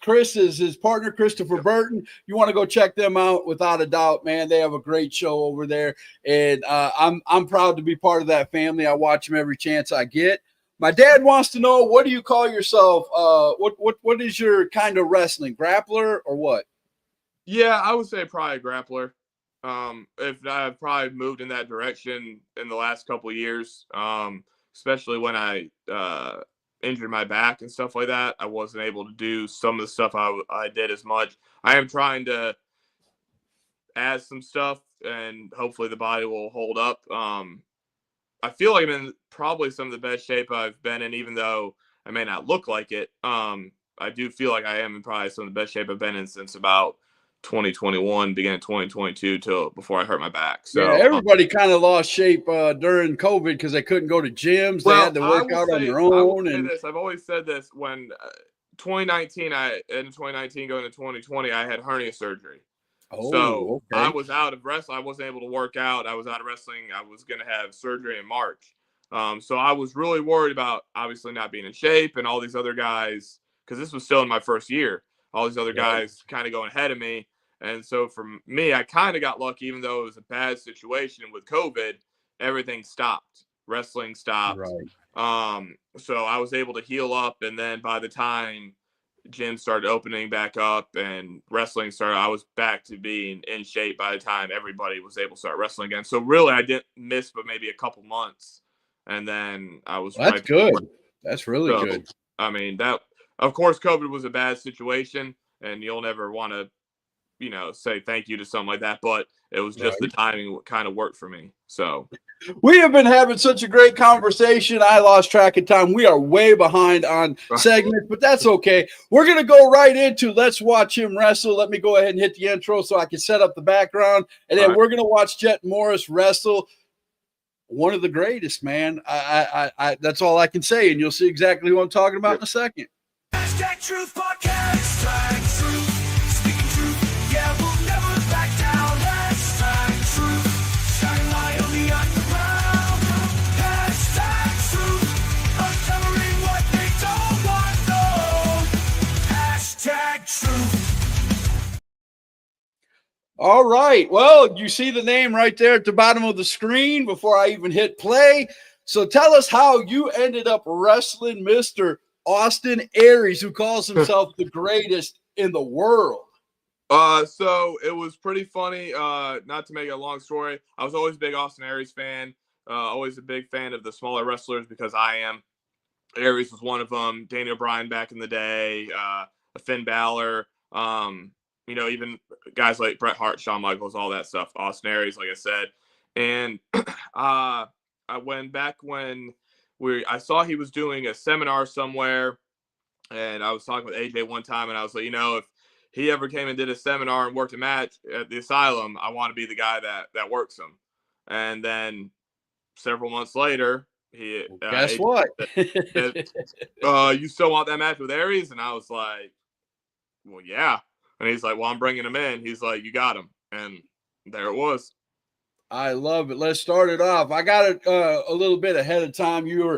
Chris is his partner, Christopher Burton. You want to go check them out without a doubt, man. They have a great show over there, and I'm proud to be part of that family. I watch them every chance I get. My dad wants to know, what do you call yourself? What is your kind of wrestling? Grappler or what? Yeah, I would say probably a grappler. If I've probably moved in that direction in the last couple of years, especially when I injured my back and stuff like that. I wasn't able to do some of the stuff I did as much. I am trying to add some stuff, and hopefully the body will hold up. I feel like I'm in probably some of the best shape I've been in, even though I may not look like it. I do feel like I am in probably some of the best shape I've been in since about 2021, beginning of 2022, till before I hurt my back. So yeah, everybody kind of lost shape during COVID because they couldn't go to gyms. They had to work out on their own. I've always said this. When 2019, in 2019 going to 2020, I had hernia surgery. So I was out of wrestling. I wasn't able to work out. I was out of wrestling. I was going to have surgery in March. So I was really worried about obviously not being in shape, and all these other guys, because this was still in my first year, all these other guys kind of going ahead of me. And so for me, I kind of got lucky, even though it was a bad situation with COVID, everything stopped. Wrestling stopped. Right. So I was able to heal up. And then by the time gyms started opening back up and wrestling started, I was back to being in shape by the time everybody was able to start wrestling again. So really, I didn't miss but maybe a couple months. And then I was that's good. That's really good. I mean, that, of course, COVID was a bad situation, and you'll never want to, say thank you to something like that. But it was just the timing kind of worked for me. So we have been having such a great conversation. I lost track of time. We are way behind on segments, but that's okay. We're going to go right into Let's Watch Him Wrestle. Let me go ahead and hit the intro so I can set up the background. And then we're going to watch Jett Morris wrestle. One of the greatest, man. I that's all I can say, and you'll see exactly what I'm talking about in a second. Hashtag Truth Podcast. Hashtag Truth. Speaking truth. Yeah, we'll never back down. Hashtag Truth. Shining light on the underground. Hashtag Truth. Uncovering what they don't want known. Hashtag Truth. All right. Well, you see the name right there at the bottom of the screen before I even hit play. So tell us how you ended up wrestling Mr. Austin Aries, who calls himself the greatest in the world. So it was pretty funny. Not to make it a long story, I was always a big Austin Aries fan. Always a big fan of the smaller wrestlers because I am. Aries was one of them. Daniel Bryan back in the day. Finn Balor. Even guys like Bret Hart, Shawn Michaels, all that stuff. Austin Aries, like I said. And I went back when I saw he was doing a seminar somewhere, and I was talking with AJ one time, and I was like, if he ever came and did a seminar and worked a match at the Asylum, I want to be the guy that works him. And then several months later, guess what? You still want that match with Aries? And I was like, well, yeah. And he's like, well, I'm bringing him in. He's like, you got him. And there it was. I love it. Let's start it off. I got it a little bit ahead of time. Yeah.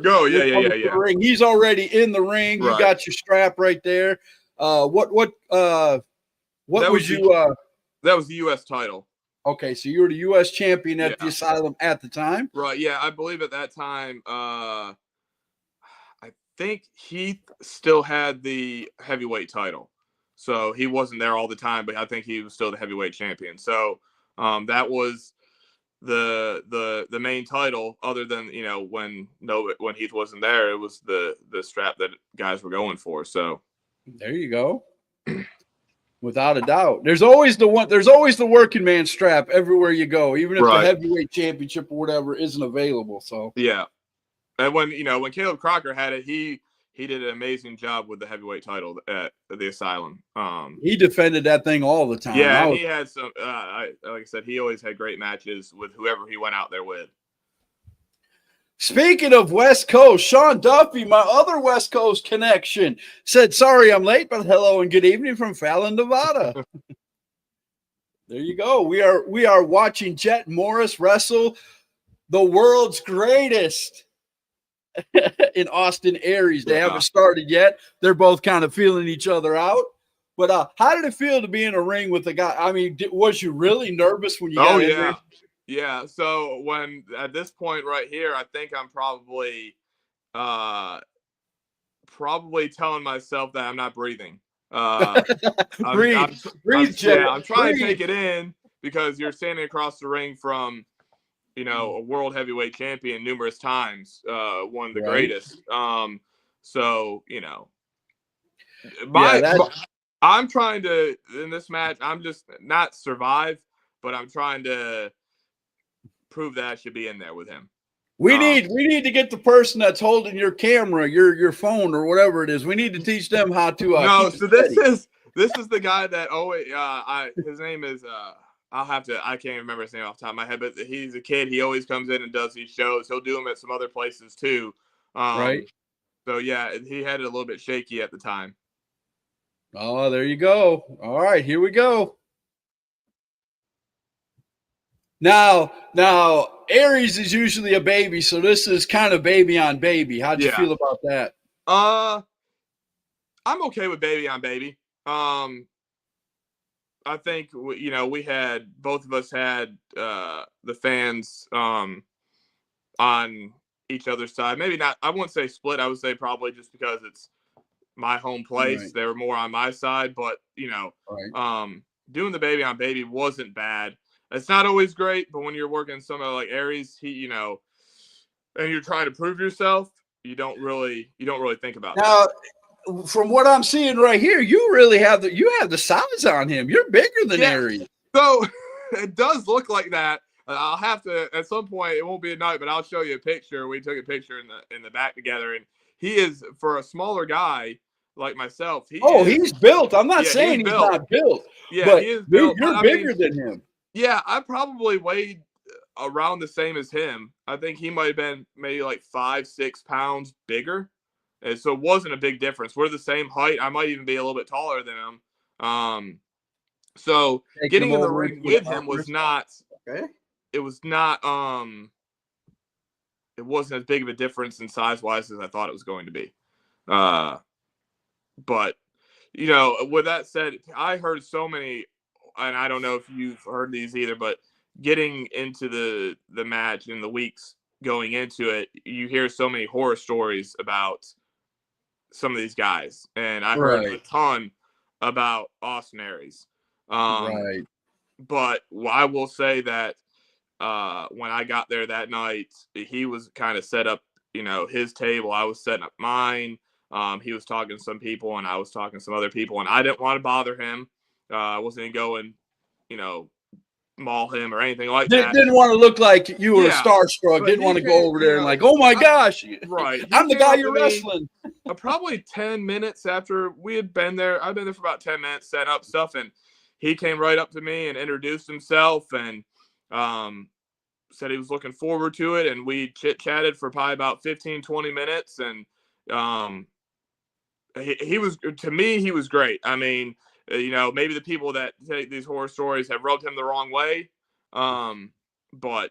Ring. He's already in the ring. You got your strap right there. What was you? That was the U.S. title. Okay, so you were the U.S. champion at the Asylum at the time. Right. Yeah, I believe at that time, I think Heath still had the heavyweight title. So he wasn't there all the time, but I think he was still the heavyweight champion. So that was the main title, other than when Heath wasn't there, it was the strap that guys were going for. So there you go. Without a doubt. There's always the working man strap everywhere you go, even if the Right. heavyweight championship or whatever isn't available. So Yeah. And when Caleb Crocker had it, he did an amazing job with the heavyweight title at the Asylum. he defended that thing all the time. Yeah, and he had some. Like I said, he always had great matches with whoever he went out there with. Speaking of West Coast, Sean Duffy, my other West Coast connection, said, "Sorry I'm late, but hello and good evening from Fallon, Nevada." There you go. We are watching Jett Morris wrestle the world's greatest in Austin Aries. They haven't started yet. They're both kind of feeling each other out. But how did it feel to be in a ring with a guy? I mean, was you really nervous when you got in there? Yeah. So when at this point right here, I think I'm probably telling myself that I'm not breathing. Breathe, Jett. Yeah, I'm trying to take it in because you're standing across the ring from, a world heavyweight champion numerous times, one of the greatest. So, I'm trying to, in this match, I'm just not survive, but I'm trying to prove that I should be in there with him. We need to get the person that's holding your camera, your phone or whatever it is. We need to teach them how to. No, so this is the guy that always. His name is. I can't even remember his name off the top of my head, but he's a kid. He always comes in and does these shows. He'll do them at some other places too. Right. So yeah, he had it a little bit shaky at the time. Oh, there you go. All right, here we go. Now, Aries is usually a baby, so this is kind of baby on baby. How'd you feel about that? I'm okay with baby on baby. I think we had both of us had the fans on each other's side. Maybe not. I wouldn't say split. I would say probably just because it's my home place. Right. They were more on my side, but doing the baby on baby wasn't bad. It's not always great, but when you're working somebody like Aries, and you're trying to prove yourself, you don't really think about that. Now, from what I'm seeing right here, you really have the size on him. You're bigger than Aries. So it does look like that. I'll have to at some point. It won't be at night, but I'll show you a picture. We took a picture in the back together, and he is, for a smaller guy like myself. He's built. I'm not saying he's not built. Yeah, but he is built. You're bigger than him. Yeah, I probably weighed around the same as him. I think he might have been maybe like 5-6 pounds bigger. And so it wasn't a big difference. We're the same height. I might even be a little bit taller than him. So getting in the ring with him was not it wasn't as big of a difference in size wise as I thought it was going to be. But with that said, I heard so many, and I don't know if you've heard these either, but getting into the match in the weeks going into it, you hear so many horror stories about some of these guys. And I heard a ton about Austin Aries. But I will say that when I got there that night, he was kind of set up, his table. I was setting up mine. He was talking to some people, and I was talking to some other people, and I didn't want to bother him. I wasn't going to, maul him or anything like that. Didn't want to look like you were starstruck. Didn't want to go over there and like, oh my gosh, right? I'm the guy you're wrestling. Probably 10 minutes after we had been there, I've been there for about 10 minutes setting up stuff, and he came right up to me and introduced himself and said he was looking forward to it, and we chit-chatted for probably about 15-20 minutes, and he was, to me, he was great. I mean, maybe the people that take these horror stories have rubbed him the wrong way, but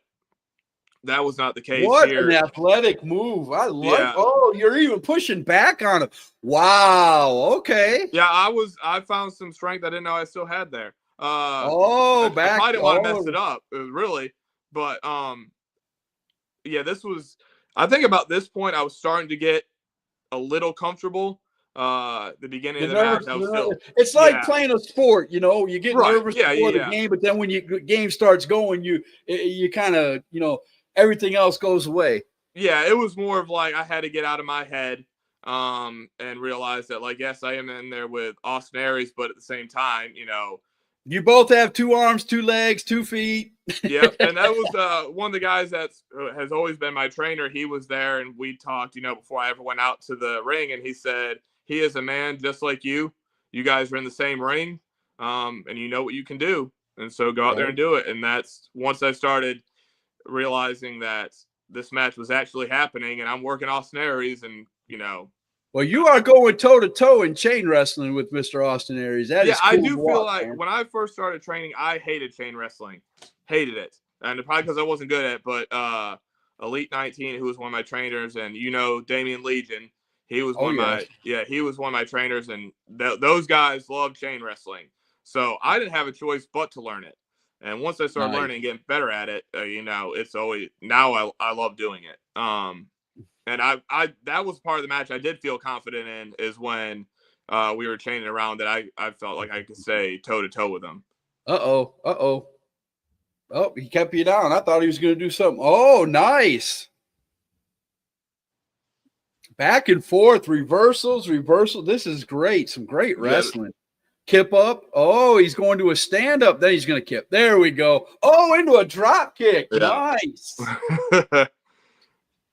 that was not the case. What here. An athletic move. I like. Yeah. Oh, you're even pushing back on him. Wow. Okay. Yeah, I found some strength I didn't know I still had there. Back. I didn't want to mess it up, really. But this was. I think about this point, I was starting to get a little comfortable. The beginning of the match, I was still. It's like playing a sport. You get nervous before the game, but then when the game starts going, you kind of everything else goes away. Yeah, it was more of like I had to get out of my head. and realized that, like, yes, I am in there with Austin Aries, but at the same time, You both have 2 arms, 2 legs, 2 feet. yep. And that was one of the guys that has always been my trainer. He was there, and we talked, before I ever went out to the ring, and he said, he is a man just like you. You guys are in the same ring, and you know what you can do. And so go out there and do it. And that's once I started realizing that this match was actually happening, and I'm working Austin Aries, and Well, you are going toe-to-toe in chain wrestling with Mr. Austin Aries. That is cool. I do feel like when I first started training, I hated chain wrestling. Hated it. And probably because I wasn't good at it, but Elite 19, who was one of my trainers, and Damian Legion, he was one of my trainers, and those guys love chain wrestling. So I didn't have a choice but to learn it. And once I started learning and getting better at it, it's always now I love doing it. And I that was part of the match I did feel confident in, is when we were chaining around, that I felt like I could say toe to toe with him. Oh, he kept you down. I thought he was going to do something. Oh, nice. Back and forth, reversals. This is great. Some great wrestling. Kip up. Oh, he's going to a stand up. Then he's going to kip. There we go. Oh, into a drop kick. Yeah. Nice.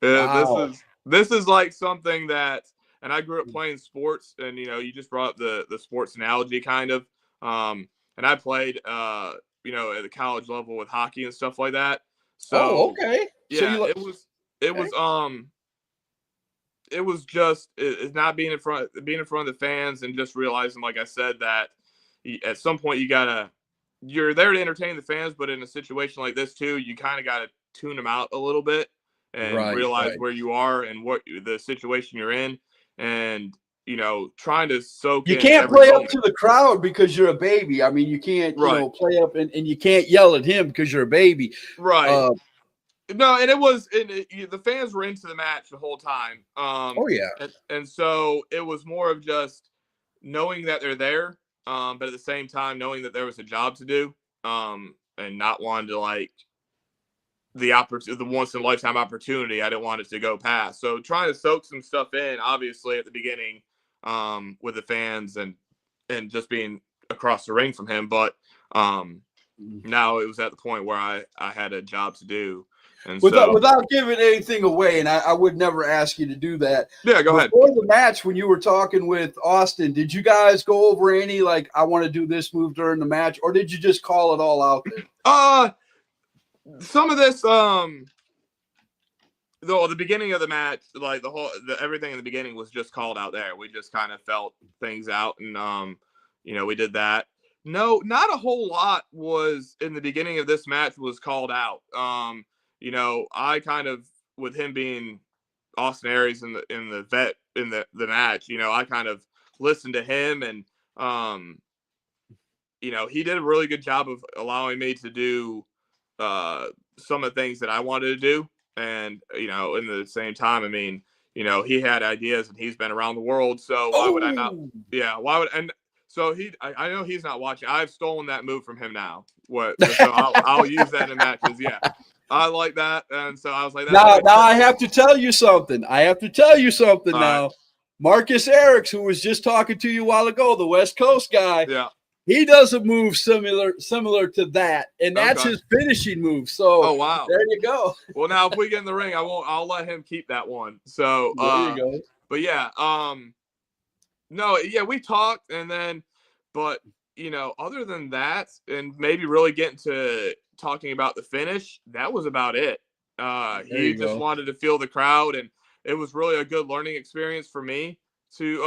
Wow. This is like something that, and I grew up playing sports, and you just brought up the sports analogy kind of, and I played at the college level with hockey and stuff like that. So okay. Yeah, so it was just it's not being in front of the fans, and just realizing, like I said, that at some point you're there to entertain the fans, but in a situation like this too, you kind of got to tune them out a little bit and realize where you are and what the situation you're in, and trying to soak. You can't play up to the crowd because you're a baby. I mean, you can't play up and you can't yell at him because you're a baby. Right. No, and the fans were into the match the whole time. And so it was more of just knowing that they're there, but at the same time knowing that there was a job to do, and not wanting to the once in a lifetime opportunity. I didn't want it to go past. So trying to soak some stuff in, obviously at the beginning, with the fans and just being across the ring from him, but now it was at the point where I had a job to do. And without giving anything away, and I would never ask you to do that. Yeah, go ahead. Before the match, when you were talking with Austin, did you guys go over any, like, I want to do this move during the match, or did you just call it all out there? Some of this, though, the beginning of the match, like everything in the beginning was just called out there. We just kind of felt things out, and we did that. No, not a whole lot was in the beginning of this match was called out. I kind of, with him being Austin Aries in the match, I kind of listened to him, and he did a really good job of allowing me to do some of the things that I wanted to do, and in the same time, I mean, he had ideas, and he's been around the world, so why would I not? Yeah, why would? And so I know he's not watching. I've stolen that move from him now. So I'll use that in matches. Yeah. I like that, and so I was like, now I have to tell you something. Now. Marcus Erics, who was just talking to you a while ago, the West Coast guy, he does a move similar to that, and that's his finishing move. So, wow, there you go. Well, now if we get in the ring, I'll let him keep that one. So, there you go. But yeah, no, yeah, we talked, and then, but other than that, and maybe really getting to talking about the finish, that was about it. He just wanted to feel the crowd, and it was really a good learning experience for me to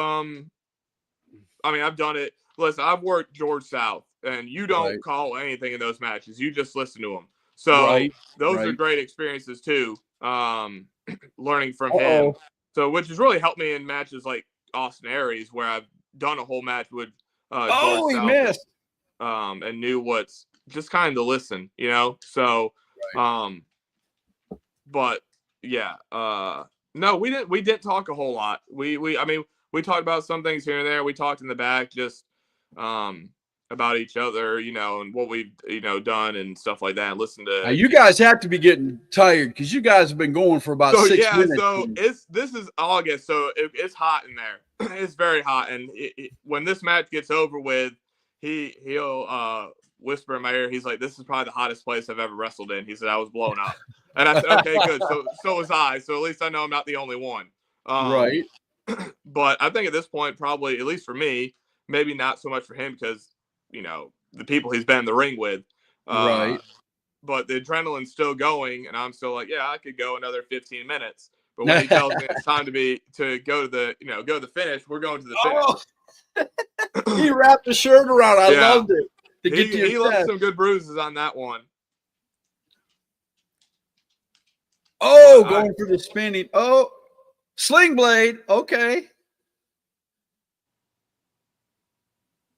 I mean, I've done it. Listen, I've worked George South, and you don't call anything in those matches. You just listen to them. So those are great experiences too. Learning from him. So which has really helped me in matches like Austin Aries, where I've done a whole match with George South, missed. And knew what's just kind of listen, So but yeah, no, we didn't talk a whole lot. I mean, we talked about some things here and there. We talked in the back, just about each other, and what we've, done and stuff like that, and listen Now, to. you guys have to be getting tired because you guys have been going for about So 6 yeah, minutes. so this is August, so it's hot in there. It's very hot, and when this match gets over with, he'll whisper in my ear. He's like, "This is probably the hottest place I've ever wrestled in." He said, "I was blown up," and I said, "Okay, good. So was I. So at least I know I'm not the only one." Right. But I think at this point, probably at least for me, maybe not so much for him because the people he's been in the ring with. Right. But the adrenaline's still going, and I'm still like, yeah, I could go another 15 minutes. But when he tells me it's time to go to the finish, we're going to the finish. Oh, he wrapped the shirt around. I Yeah. loved it. He left some good bruises on that one. Oh, going for the spinning. Oh, sling blade. Okay.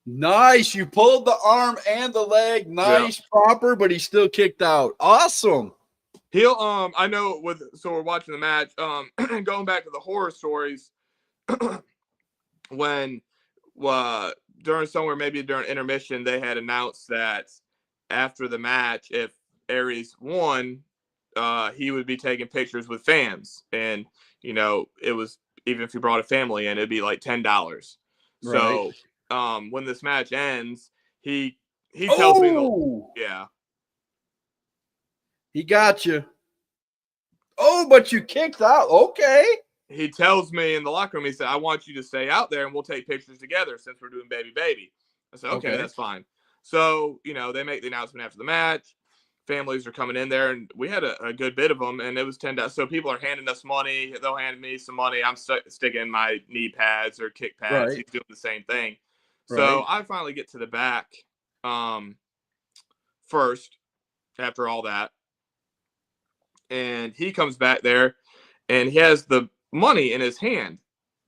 Nice. You pulled the arm and the leg. Nice, proper, but he still kicked out. Awesome. He'll I know so we're watching the match. Going back to the horror stories, when maybe during intermission, they had announced that after the match, if Aries won, he would be taking pictures with fans, and it was, even if he brought a family in, it'd be like $10. Right. So when this match ends, he tells me, yeah, he got you. Oh, but you kicked out. Okay. He tells me in the locker room, he said, "I want you to stay out there and we'll take pictures together since we're doing baby baby." I said, okay. That's fine. So they make the announcement after the match. Families are coming in there, and we had a good bit of them, and it was $10. So people are handing us money. They'll hand me some money. I'm sticking my knee pads or kick pads. Right. He's doing the same thing. Right. So I finally get to the back first after all that. And he comes back there, and he has the money in his hand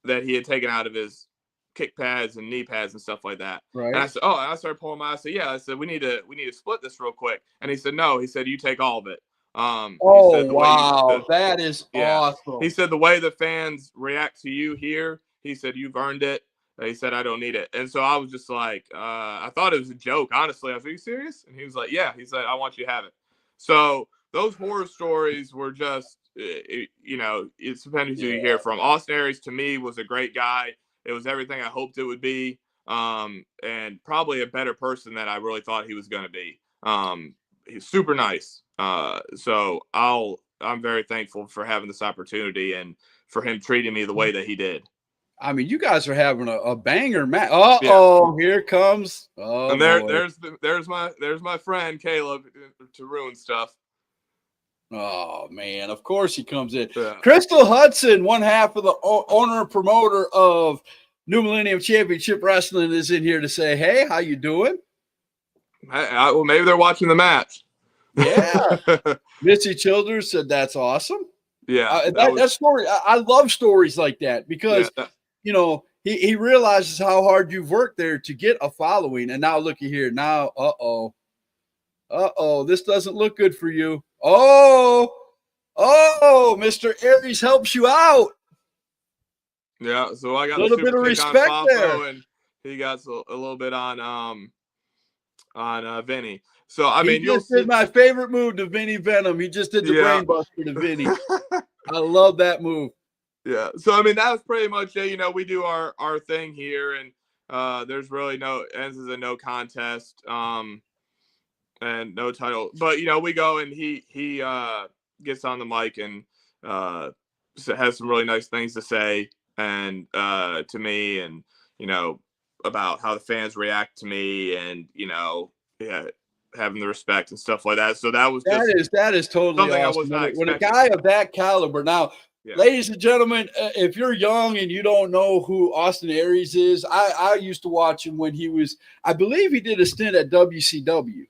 that he had taken out of his kick pads and knee pads and stuff like that. Right. And I said, and I started pulling my. I said, yeah. I said, we need to split this real quick. And he said, no. He said, you take all of it. Wow, that is awesome. He said the way the fans react to you here, he said, you've earned it. He said, I don't need it. And so I was just like, I thought it was a joke, honestly. I was like, are you serious? And he was like, yeah. He said, I want you to have it. So those horror stories were just, it's depending who you hear from. Austin Aries, to me, was a great guy. It was everything I hoped it would be, and probably a better person than I really thought he was going to be. He's super nice. So I'm very thankful for having this opportunity and for him treating me the way that he did. I mean, you guys are having a banger match. Uh-oh, here comes. Oh, and there's my friend Caleb to ruin stuff. Oh, man. Of course he comes in. Yeah. Crystal Hudson, one half of the owner and promoter of New Millennium Championship Wrestling, is in here to say, hey, how you doing? Well, maybe they're watching the match. Yeah. Missy Childers said that's awesome. Yeah. That story, I love stories like that because, he realizes how hard you've worked there to get a following. And now looky here. Now, this doesn't look good for you. Oh, Mr. Aries helps you out. Yeah, so I got a little bit of respect there, and he got a little bit on Vinny. So I mean, he just did my favorite move to Vinny Venom. He just did the brain buster to Vinny. I love that move. Yeah. So I mean, that was pretty much it. We do our thing here, and there's really ends as a no contest. And no title, but we go and he gets on the mic and has some really nice things to say and to me, and about how the fans react to me, and having the respect and stuff like that. So that is totally awesome. When a guy of that caliber. Now, ladies and gentlemen, if you're young and you don't know who Austin Aries is, I used to watch him when he was, I believe he did a stint at WCW.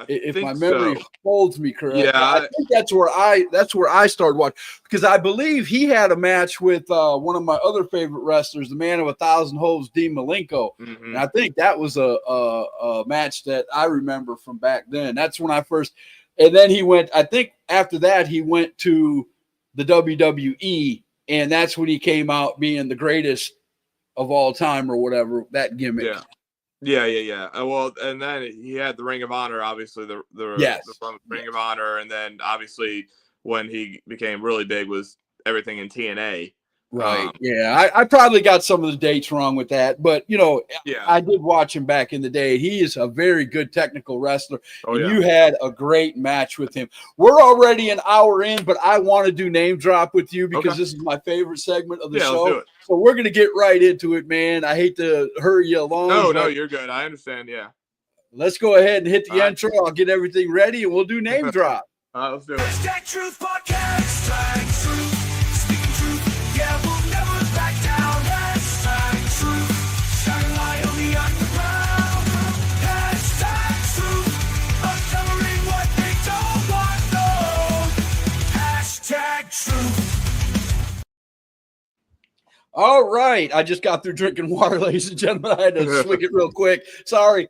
If my memory holds me correct, I think that's where I started watching, because I believe he had a match with one of my other favorite wrestlers, the man of 1,000 holes, Dean Malenko. Mm-hmm. And I think that was a match that I remember from back then. That's when I first, and then he went. I think after that he went to the WWE, and that's when he came out being the greatest of all time or whatever, that gimmick. Yeah. Well, and then he had the Ring of Honor, obviously the Yes. Ring of Honor, and then obviously when he became really big was everything in TNA. Right. Yeah. I probably got some of the dates wrong with that, but Yeah. I did watch him back in the day. He is a very good technical wrestler, Oh, and yeah. you had a great match with him. We're already an hour in, but I want to do name drop with you because Okay. this is my favorite segment of the Yeah, let's show. do it. So we're going to get right into it, man. I hate to hurry you along. No, but you're good. I understand. Yeah. let's go ahead and hit the All right. intro. I'll get everything ready, and we'll do name drop. All right, let's do it. Hashtag Truth Podcast. Hashtag Truth. Speaking truth. Yeah, we'll never back down. Hashtag Truth. Shine light on the underground. Hashtag Truth. Uncovering what they don't want known. Hashtag Truth. All right. I just got through drinking water, ladies and gentlemen. I had to swig it real quick. Sorry.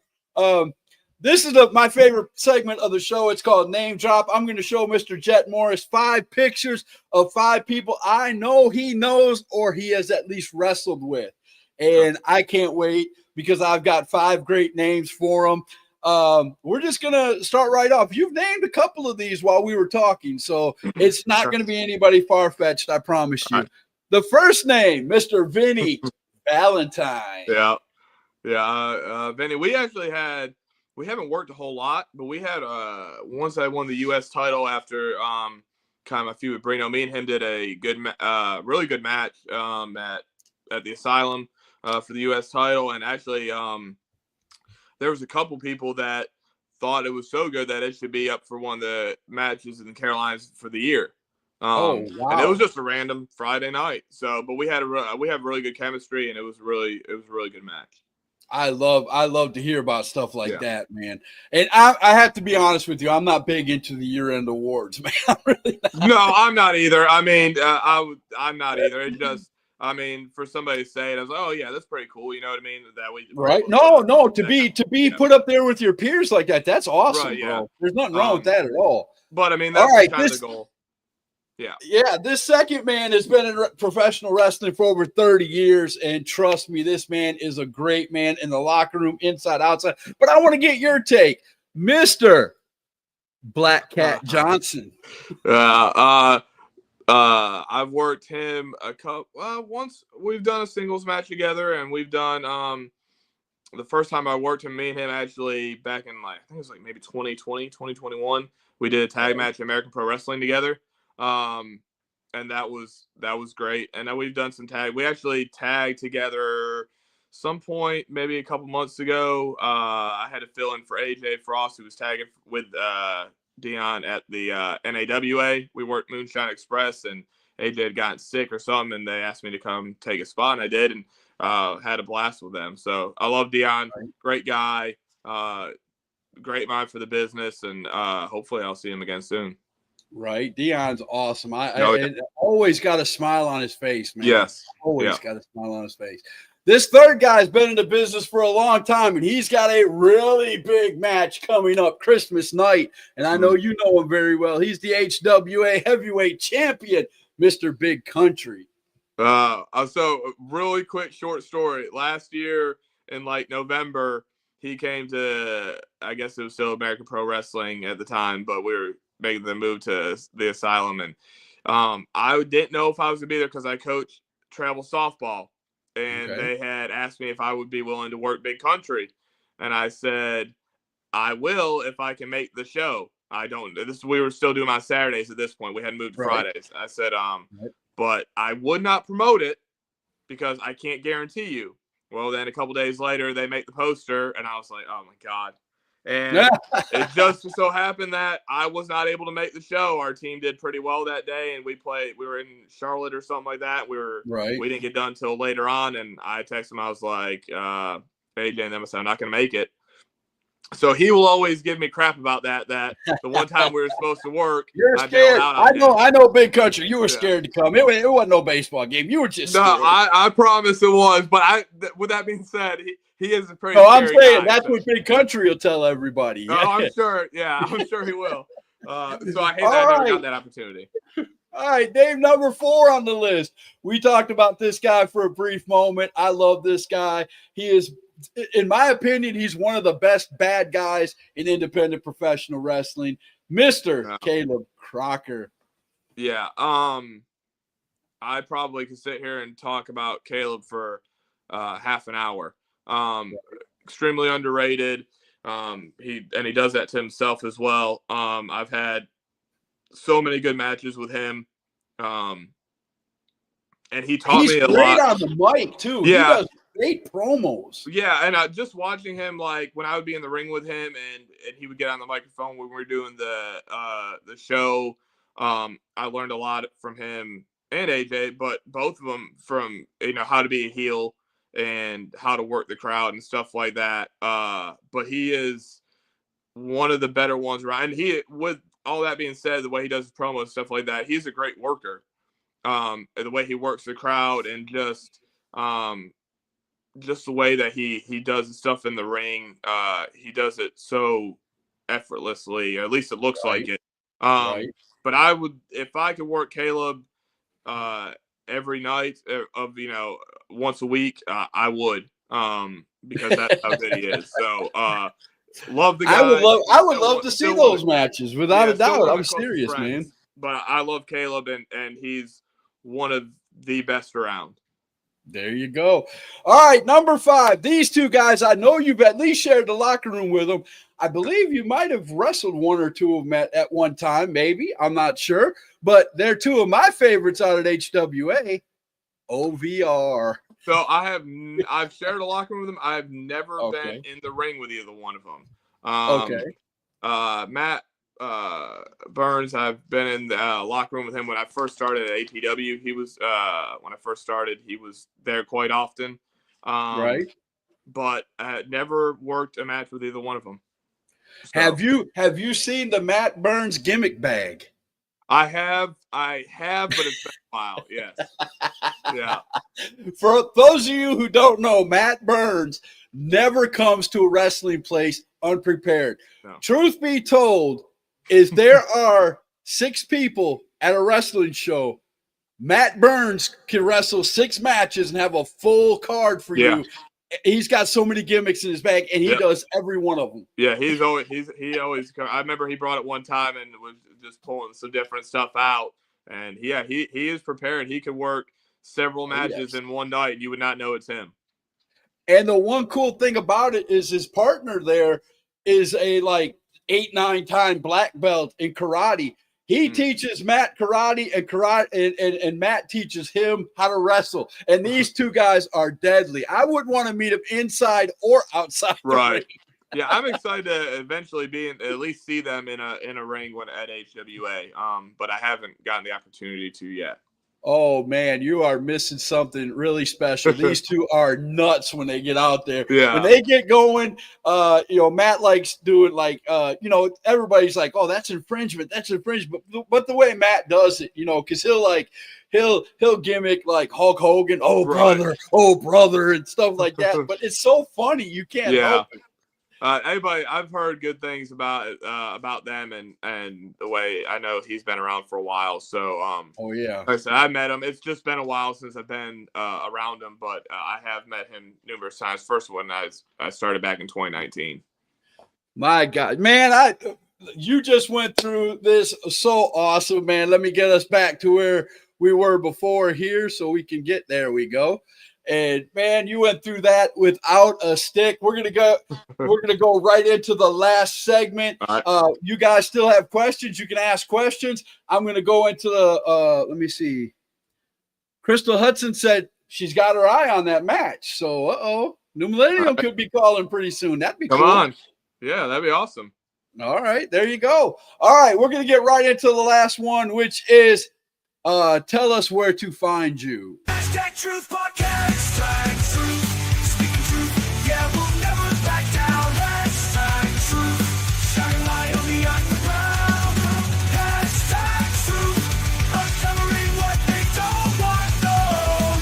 This is my favorite segment of the show. It's called Name Drop. I'm going to show Mr. Jett Morris 5 pictures of 5 people I know he knows or he has at least wrestled with. And I can't wait because I've got 5 great names for them. We're just going to start right off. You've named a couple of these while we were talking, so it's not going to be anybody far-fetched, I promise you. All right. The first name, Mr. Vinny Valentine. Yeah. Vinny, we haven't worked a whole lot, but we had once I won the U.S. title after kind of a feud with Brino. Me and him did a good, really good match at the Asylum for the U.S. title, and actually there was a couple people that thought it was so good that it should be up for one of the matches in the Carolinas for the year. Wow. And it was just a random Friday night. So, but we have really good chemistry, and it was a really good match. I love to hear about stuff like that, man. And I have to be honest with you, I'm not big into the year-end awards, man. I'm really not. No, I'm not either. I mean, I'm not either. It just, I mean, for somebody to say it, I was like, oh yeah, that's pretty cool. You know what I mean? That we right? No, to be put up there with your peers like that, that's awesome, right, bro. There's nothing wrong with that at all. But I mean, that's all right, kind of the goal. Yeah, this second man has been in professional wrestling for over 30 years, and trust me, this man is a great man in the locker room, inside, outside. But I want to get your take, Mr. Black Cat Johnson. I've worked him once. We've done a singles match together, and we've done the first time I worked him, me and him actually back in I think it was maybe 2020, 2021. We did a tag match in American Pro Wrestling together. And that was great. And then we've done some tag. We actually tagged together some point, maybe a couple months ago. I had to fill in for AJ Frost, who was tagging with Dion at the NAWA. We worked Moonshine Express, and AJ had gotten sick or something, and they asked me to come take a spot, and I did, and had a blast with them. So I love Dion, great guy, great mind for the business, and hopefully I'll see him again soon. Right. Dion's awesome. I always got a smile on his face, man. Yes. Always got a smile on his face. This third guy's been in the business for a long time, and he's got a really big match coming up Christmas night. And I know you know him very well. He's the HWA heavyweight champion, Mr. Big Country. So really quick short story. Last year in November, he came to, I guess it was still American Pro Wrestling at the time, but we were making the move to the Asylum, and I didn't know if I was gonna be there because I coach travel softball, and they had asked me if I would be willing to work Big Country, and I said I will if I can make the show. We were still doing my Saturdays at this point. We hadn't moved to Fridays. I said but I would not promote it because I can't guarantee you. Well, then a couple days later they make the poster, and I was like, oh my God. And it just so happened that I was not able to make the show. Our team did pretty well that day, and we were in Charlotte or something like that. We didn't get done until later on, and I texted him. I was like, AJ and them, I said, I'm not going to make it. So he will always give me crap about that the one time we were supposed to work. You're scared. I know Big Country. You were scared to come. It wasn't no baseball game. You were just scared. No, I promise it was. But with that being said, he is a pretty. No, I'm saying guy, that's what Big Country will tell everybody. Oh, I'm sure. Yeah, I'm sure he will. So I hate that I never got that opportunity. All right, Dave, number 4 on the list. We talked about this guy for a brief moment. I love this guy. He is, in my opinion, he's one of the best bad guys in independent professional wrestling, Mr. Yeah. Caleb Crocker. Yeah. I probably could sit here and talk about Caleb for half an hour. Extremely underrated. He does that to himself as well. I've had so many good matches with him. And he taught me a lot. He's great on the mic too. Yeah. He does great promos. Yeah, and just watching him, like when I would be in the ring with him, and he would get on the microphone when we were doing the show. I learned a lot from him and AJ, but both of them from how to be a heel and how to work the crowd and stuff like that. But he is one of the better ones around. And he, with all that being said, the way he does his promos and stuff like that, he's a great worker. The way he works the crowd and just the way that he does the stuff in the ring, he does it so effortlessly. Or at least it looks like it. But I would, if I could work Caleb every night of once a week, I would, because that's how good he is. So love the guy. I would love to see those matches without a doubt. I'm serious, man. But I love Caleb, and he's one of the best around. There you go. All right, number 5. These two guys, I know you've at least shared the locker room with them. I believe you might have wrestled one or two of them at one time, maybe. I'm not sure. But they're two of my favorites out at HWA. OVR. So I've shared a locker room with them. I've never been in the ring with either one of them. Matt Burns, I've been in the locker room with him when I first started at ATW. He was when I first started, he was there quite often. But I had never worked a match with either one of them. So, have you seen the Matt Burns gimmick bag? I have, but it's been a while. Yes. Yeah. For those of you who don't know, Matt Burns never comes to a wrestling place unprepared. No. Truth be told, is there are 6 people at a wrestling show. Matt Burns can wrestle 6 matches and have a full card for you. He's got so many gimmicks in his bag, and he does every one of them. Yeah, he always. I remember he brought it one time and was just pulling some different stuff out. And he is prepared. He could work several matches in one night. You would not know it's him. And the one cool thing about it is his partner there is a 8-9 time black belt in karate. He teaches Matt karate, and Matt teaches him how to wrestle. And these two guys are deadly. I wouldn't want to meet them inside or outside. Right. Yeah, I'm excited to eventually at least see them in a ring at HWA. But I haven't gotten the opportunity to yet. Oh man, you are missing something really special. These two are nuts when they get out there. Yeah. When they get going, Matt likes doing everybody's like, oh, that's infringement. That's infringement. But the way Matt does it, because he'll gimmick like Hulk Hogan, oh brother, and stuff like that. But it's so funny, you can't help it. I've heard good things about them and the way I know he's been around for a while. So, like I said, I met him. It's just been a while since I've been around him, but I have met him numerous times. First one I started back in 2019. My God, man, you just went through this so awesome, man. Let me get us back to where we were before here so we can get there. We go. And man, you went through that without a stick. We're gonna go right into the last segment. Right. You guys still have questions? You can ask questions. I'm gonna go into the let me see. Crystal Hudson said she's got her eye on that match. So New Millennium could be calling pretty soon. That'd be cool. Come on. Yeah, that'd be awesome. All right, there you go. All right, we're gonna get right into the last one, which is tell us where to find you. #Truth Podcast. Truth, speaking truth. Yeah, we'll never back down. #Truth, shining light on the underground. #Truth, uncovering what they don't want known.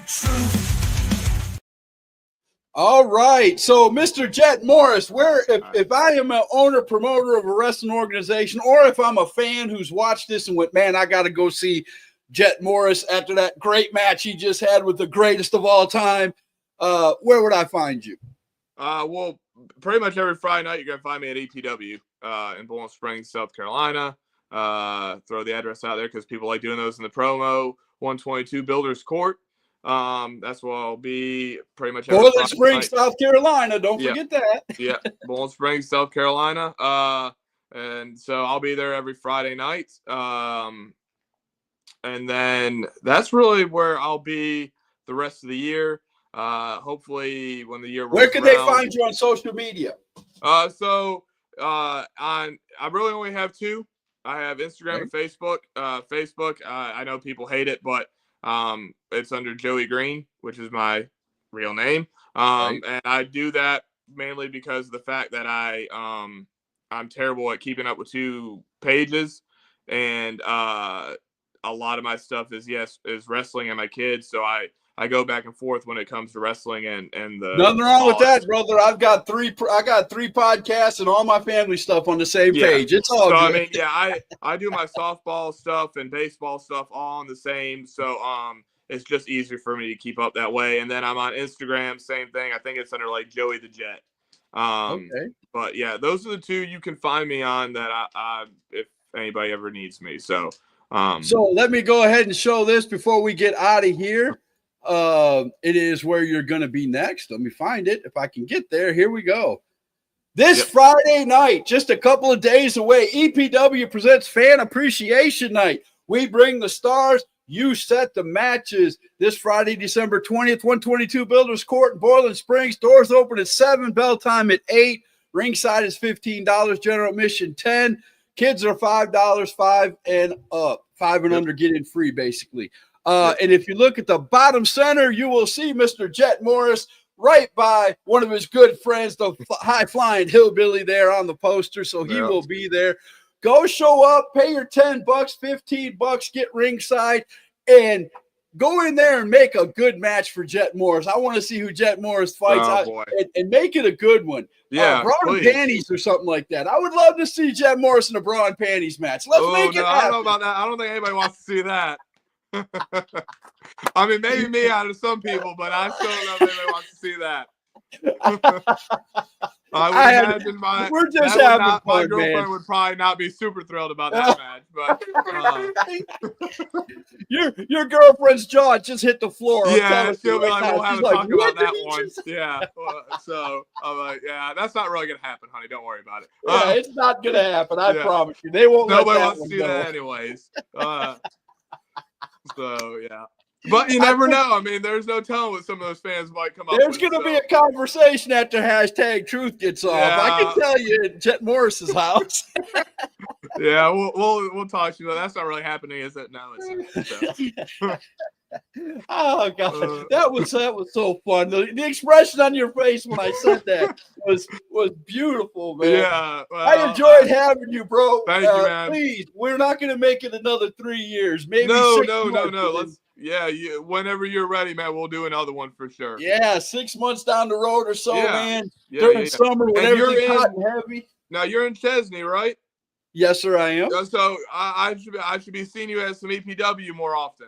#Truth. All right. So, Mr. Jett Morris, if I am an owner, promoter of a wrestling organization, or if I'm a fan who's watched this and went, man, I got to go see Jett Morris after that great match he just had with the greatest of all time, where would I find you? Well, pretty much every Friday night, you're going to find me at EPW in Bowling Springs, South Carolina. Throw the address out there because people like doing those in the promo. 122 Builders Court. That's where I'll be pretty much every Bowling Springs, South Carolina. Don't forget that. Yeah, Bowling Springs, South Carolina. And so I'll be there every Friday night. And then that's really where I'll be the rest of the year. Hopefully when the year rolls Where can around, they find you on social media? I really only have two. I have Instagram and Facebook. Facebook, I know people hate it, but it's under Joey Green, which is my real name. And I do that mainly because of the fact that I'm terrible at keeping up with two pages, and a lot of my stuff is wrestling and my kids, so I go back and forth when it comes to wrestling and the nothing wrong with that, brother. I got three podcasts and all my family stuff on the same page. It's all good. I mean, I do my softball stuff and baseball stuff all on the same. So it's just easier for me to keep up that way. And then I'm on Instagram, same thing. I think it's under like Joey the Jet. But yeah, those are the two you can find me on that I if anybody ever needs me. So let me go ahead and show this before we get out of here. It is where you're going to be next. Let me find it. If I can get there, here we go. This Friday night, just a couple of days away, EPW presents Fan Appreciation Night. We bring the stars. You set the matches. This Friday, December 20th, 122 Builders Court in Boiling Springs. Doors open at 7, bell time at 8. Ringside is $15, general admission $10. Kids are $5, 5 and up. 5 and under get in free, basically. And if you look at the bottom center, you will see Mr. Jett Morris right by one of his good friends, the high-flying hillbilly there on the poster, so he will be there. Go show up, pay your $10, $15, get ringside, and go in there and make a good match for Jett Morris. I want to see who Jett Morris fights and make it a good one. Yeah, bra and panties or something like that. I would love to see Jett Morris in a bra and panties match. Let's make it happen. I don't know about that. I don't think anybody wants to see that. I mean, maybe me out of some people, but I still don't know if anybody wants to see that. I would imagine my girlfriend would probably not be super thrilled about that match, but your girlfriend's jaw just hit the floor. Yeah, she'll be like, we'll have to talk about that one. Yeah, so I'm like, yeah, that's not really gonna happen, honey. Don't worry about it. Yeah, it's not gonna happen. I promise you. They won't. Nobody wants to see that anyways. So yeah. But you never know. I mean, there's no telling what some of those fans might come up with. There's going to be a conversation after hashtag truth gets off. Yeah. I can tell you at Jett Morris's house. Yeah, we'll talk to you. That's not really happening, is it? No, it's not. Oh God, that was so fun. The expression on your face when I said that was beautiful, man. Yeah, well, I enjoyed having you, bro. Thank you, man. Please, we're not going to make it another 3 years. Maybe no. 6 months. Whenever you're ready, man, we'll do another one for sure. Yeah, 6 months down the road or so, man. Yeah, During summer, when everything's hot and heavy. Now you're in Chesney, right? Yes, sir, I am. So I should be seeing you at some EPW more often.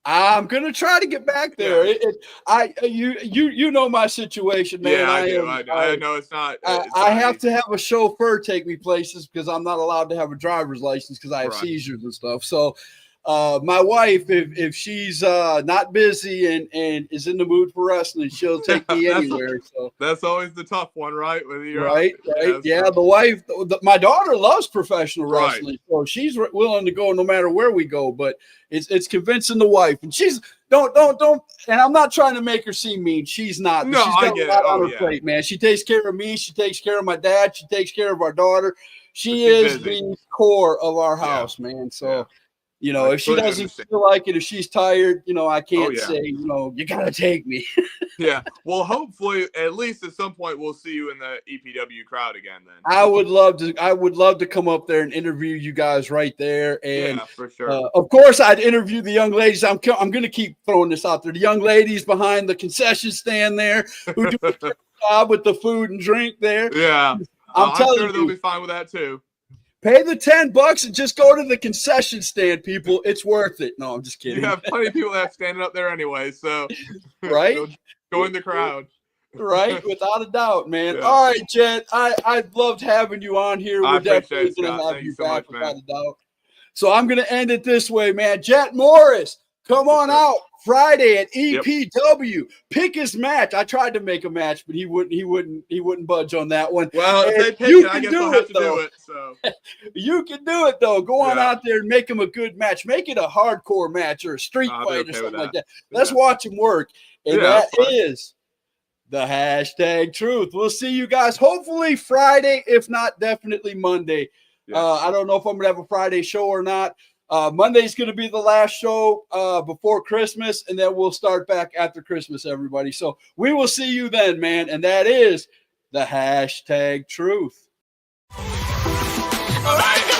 I'm gonna try to get back there. Yeah. You know my situation, man. Yeah, I do. I know it's not. I have to have a chauffeur take me places because I'm not allowed to have a driver's license because I have seizures and stuff. So, my wife, if she's not busy and is in the mood for wrestling, she'll take me anywhere. So that's always the tough one, right? Right. Yeah, the wife, my daughter loves professional wrestling, so she's willing to go no matter where we go. But it's convincing the wife, and she's don't. And I'm not trying to make her seem mean. She's not. No, she's got a lot on her plate, man. She takes care of me. She takes care of my dad. She takes care of our daughter. She is the core of our house, man. So. You know, I if she totally doesn't understand. feel like it, if she's tired, you know, I can't yeah. say, you know, you gotta take me. Yeah. Well, hopefully, at least at some point, we'll see you in the EPW crowd again. Then I would love to come up there and interview you guys right there. And yeah, for sure. of course, I'd interview the young ladies. I'm going to keep throwing this out there. The young ladies behind the concession stand there who do a good job with the food and drink there. Yeah, I'm telling sure they'll you, be fine with that too. pay the $10 and just go to the concession stand, people. It's worth it. No, I'm just kidding. You have plenty of people that standing up there anyway, so Right? Join the crowd. Right, without a doubt, man. Yeah. All right, Jett. I loved having you on here. I We're appreciate definitely it, going Scott. to have Thank you you so back much, without man. a doubt. So I'm going to end it this way, man. Jett Morris, come on sir. out Friday at EPW. Pick his match. I tried to make a match, but he wouldn't budge on that one. Well, if And they pick you it, I can guess do I'll have it, to though. do it. So You can do it though. Go on Yeah. out there and make him a good match. Make it a hardcore match or a street I'll be fight okay or with something like that. that. Let's Yeah. watch him work. And Yeah, that that's fine. is the hashtag truth. We'll see you guys hopefully Friday, if not definitely Monday. Yeah. I don't know if I'm gonna have a Friday show or not. Monday's gonna be the last show before Christmas, and then we'll start back after Christmas, everybody. So we will see you then, man. And that is the hashtag truth. All right.